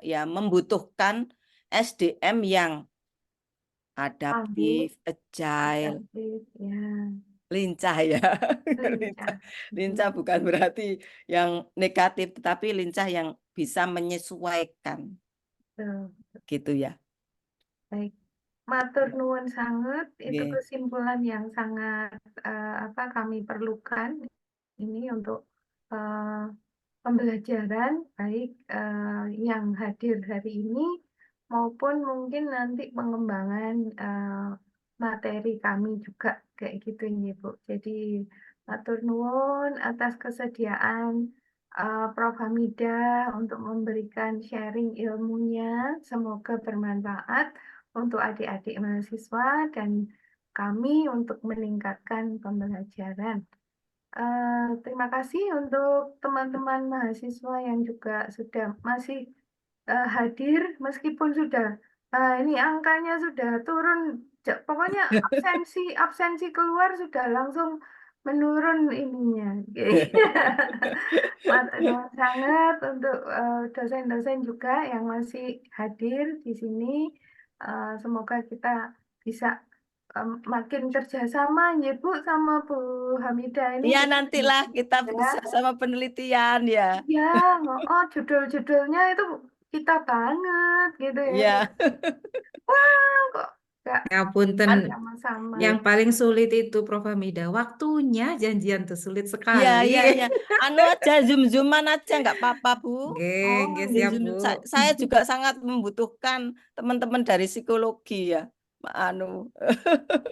ya, membutuhkan SDM yang Tangguh, adaptif, agile, adaptif, ya, lincah ya. Lincah. lincah. Lincah bukan berarti yang negatif, tetapi lincah yang bisa menyesuaikan Betul. gitu ya. Baik. Matur nuwun sangat, itu Oke. kesimpulan yang sangat apa kami perlukan ini untuk eh, pembelajaran baik yang hadir hari ini maupun mungkin nanti pengembangan materi kami juga kayak gitu ya Bu. Jadi matur nuwun atas kesediaan Prof. Hamidah untuk memberikan sharing ilmunya. Semoga bermanfaat untuk adik-adik mahasiswa dan kami untuk meningkatkan pembelajaran. Terima kasih untuk teman-teman mahasiswa yang juga sudah masih hadir meskipun sudah ini angkanya sudah turun. Pokoknya absensi absensi keluar sudah langsung menurun ininya. Matur nuwun sangat untuk dosen-dosen juga yang masih hadir di sini. Semoga kita bisa makin kerjasama ya Bu sama Bu Hamidah ini Ya, kita nantilah kita ya. bekerja sama penelitian ya. Iya, oh judul-judulnya itu kita banget gitu ya. Ya. Wah, kok nggak Ya punten, sama-sama. yang paling sulit itu Prof. Hamida, waktunya janjian tuh sulit Iya, sekali. iya, iya. Anu aja, zoom-zooman aja, nggak apa-apa, Bu. Nggih, Oh, siap Zoom. Bu. Saya juga sangat membutuhkan teman-teman dari psikologi ya. Anu.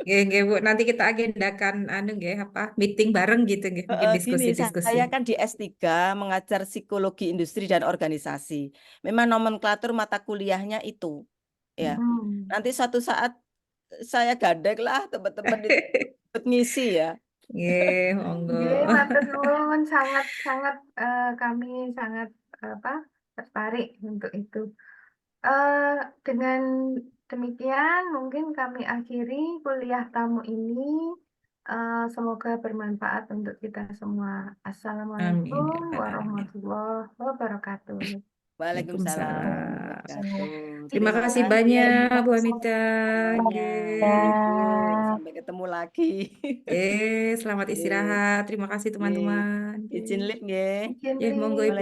Nggih, Bu. Nanti kita agendakan anu nggih apa meeting bareng gitu nggih, mungkin Gini, diskusi-diskusi. saya kan di S3 mengajar psikologi industri dan organisasi. Memang nomenklatur mata kuliahnya itu. Ya. mm. Nanti suatu saat saya gandeng lah teman-teman itu ikut ngisi ya. Nggih, monggo. Oke, matur nuwun sangat-sangat kami sangat apa tertarik untuk itu. Eh, dengan demikian, mungkin kami akhiri kuliah tamu ini. Semoga bermanfaat untuk kita semua. Amin ya Assalamualaikum rabbal alamin. warahmatullahi wabarakatuh. Waalaikumsalam Waalaikumsalam. wabarakatuh. Terima Terima kasih kasih banyak adik Bu Hamida. semuanya. Nggih. Sampai ketemu lagi. Selamat Nggih, istirahat. Terima kasih nggih. teman-teman. Izin live nggih. Izin Monggo Ibu. live.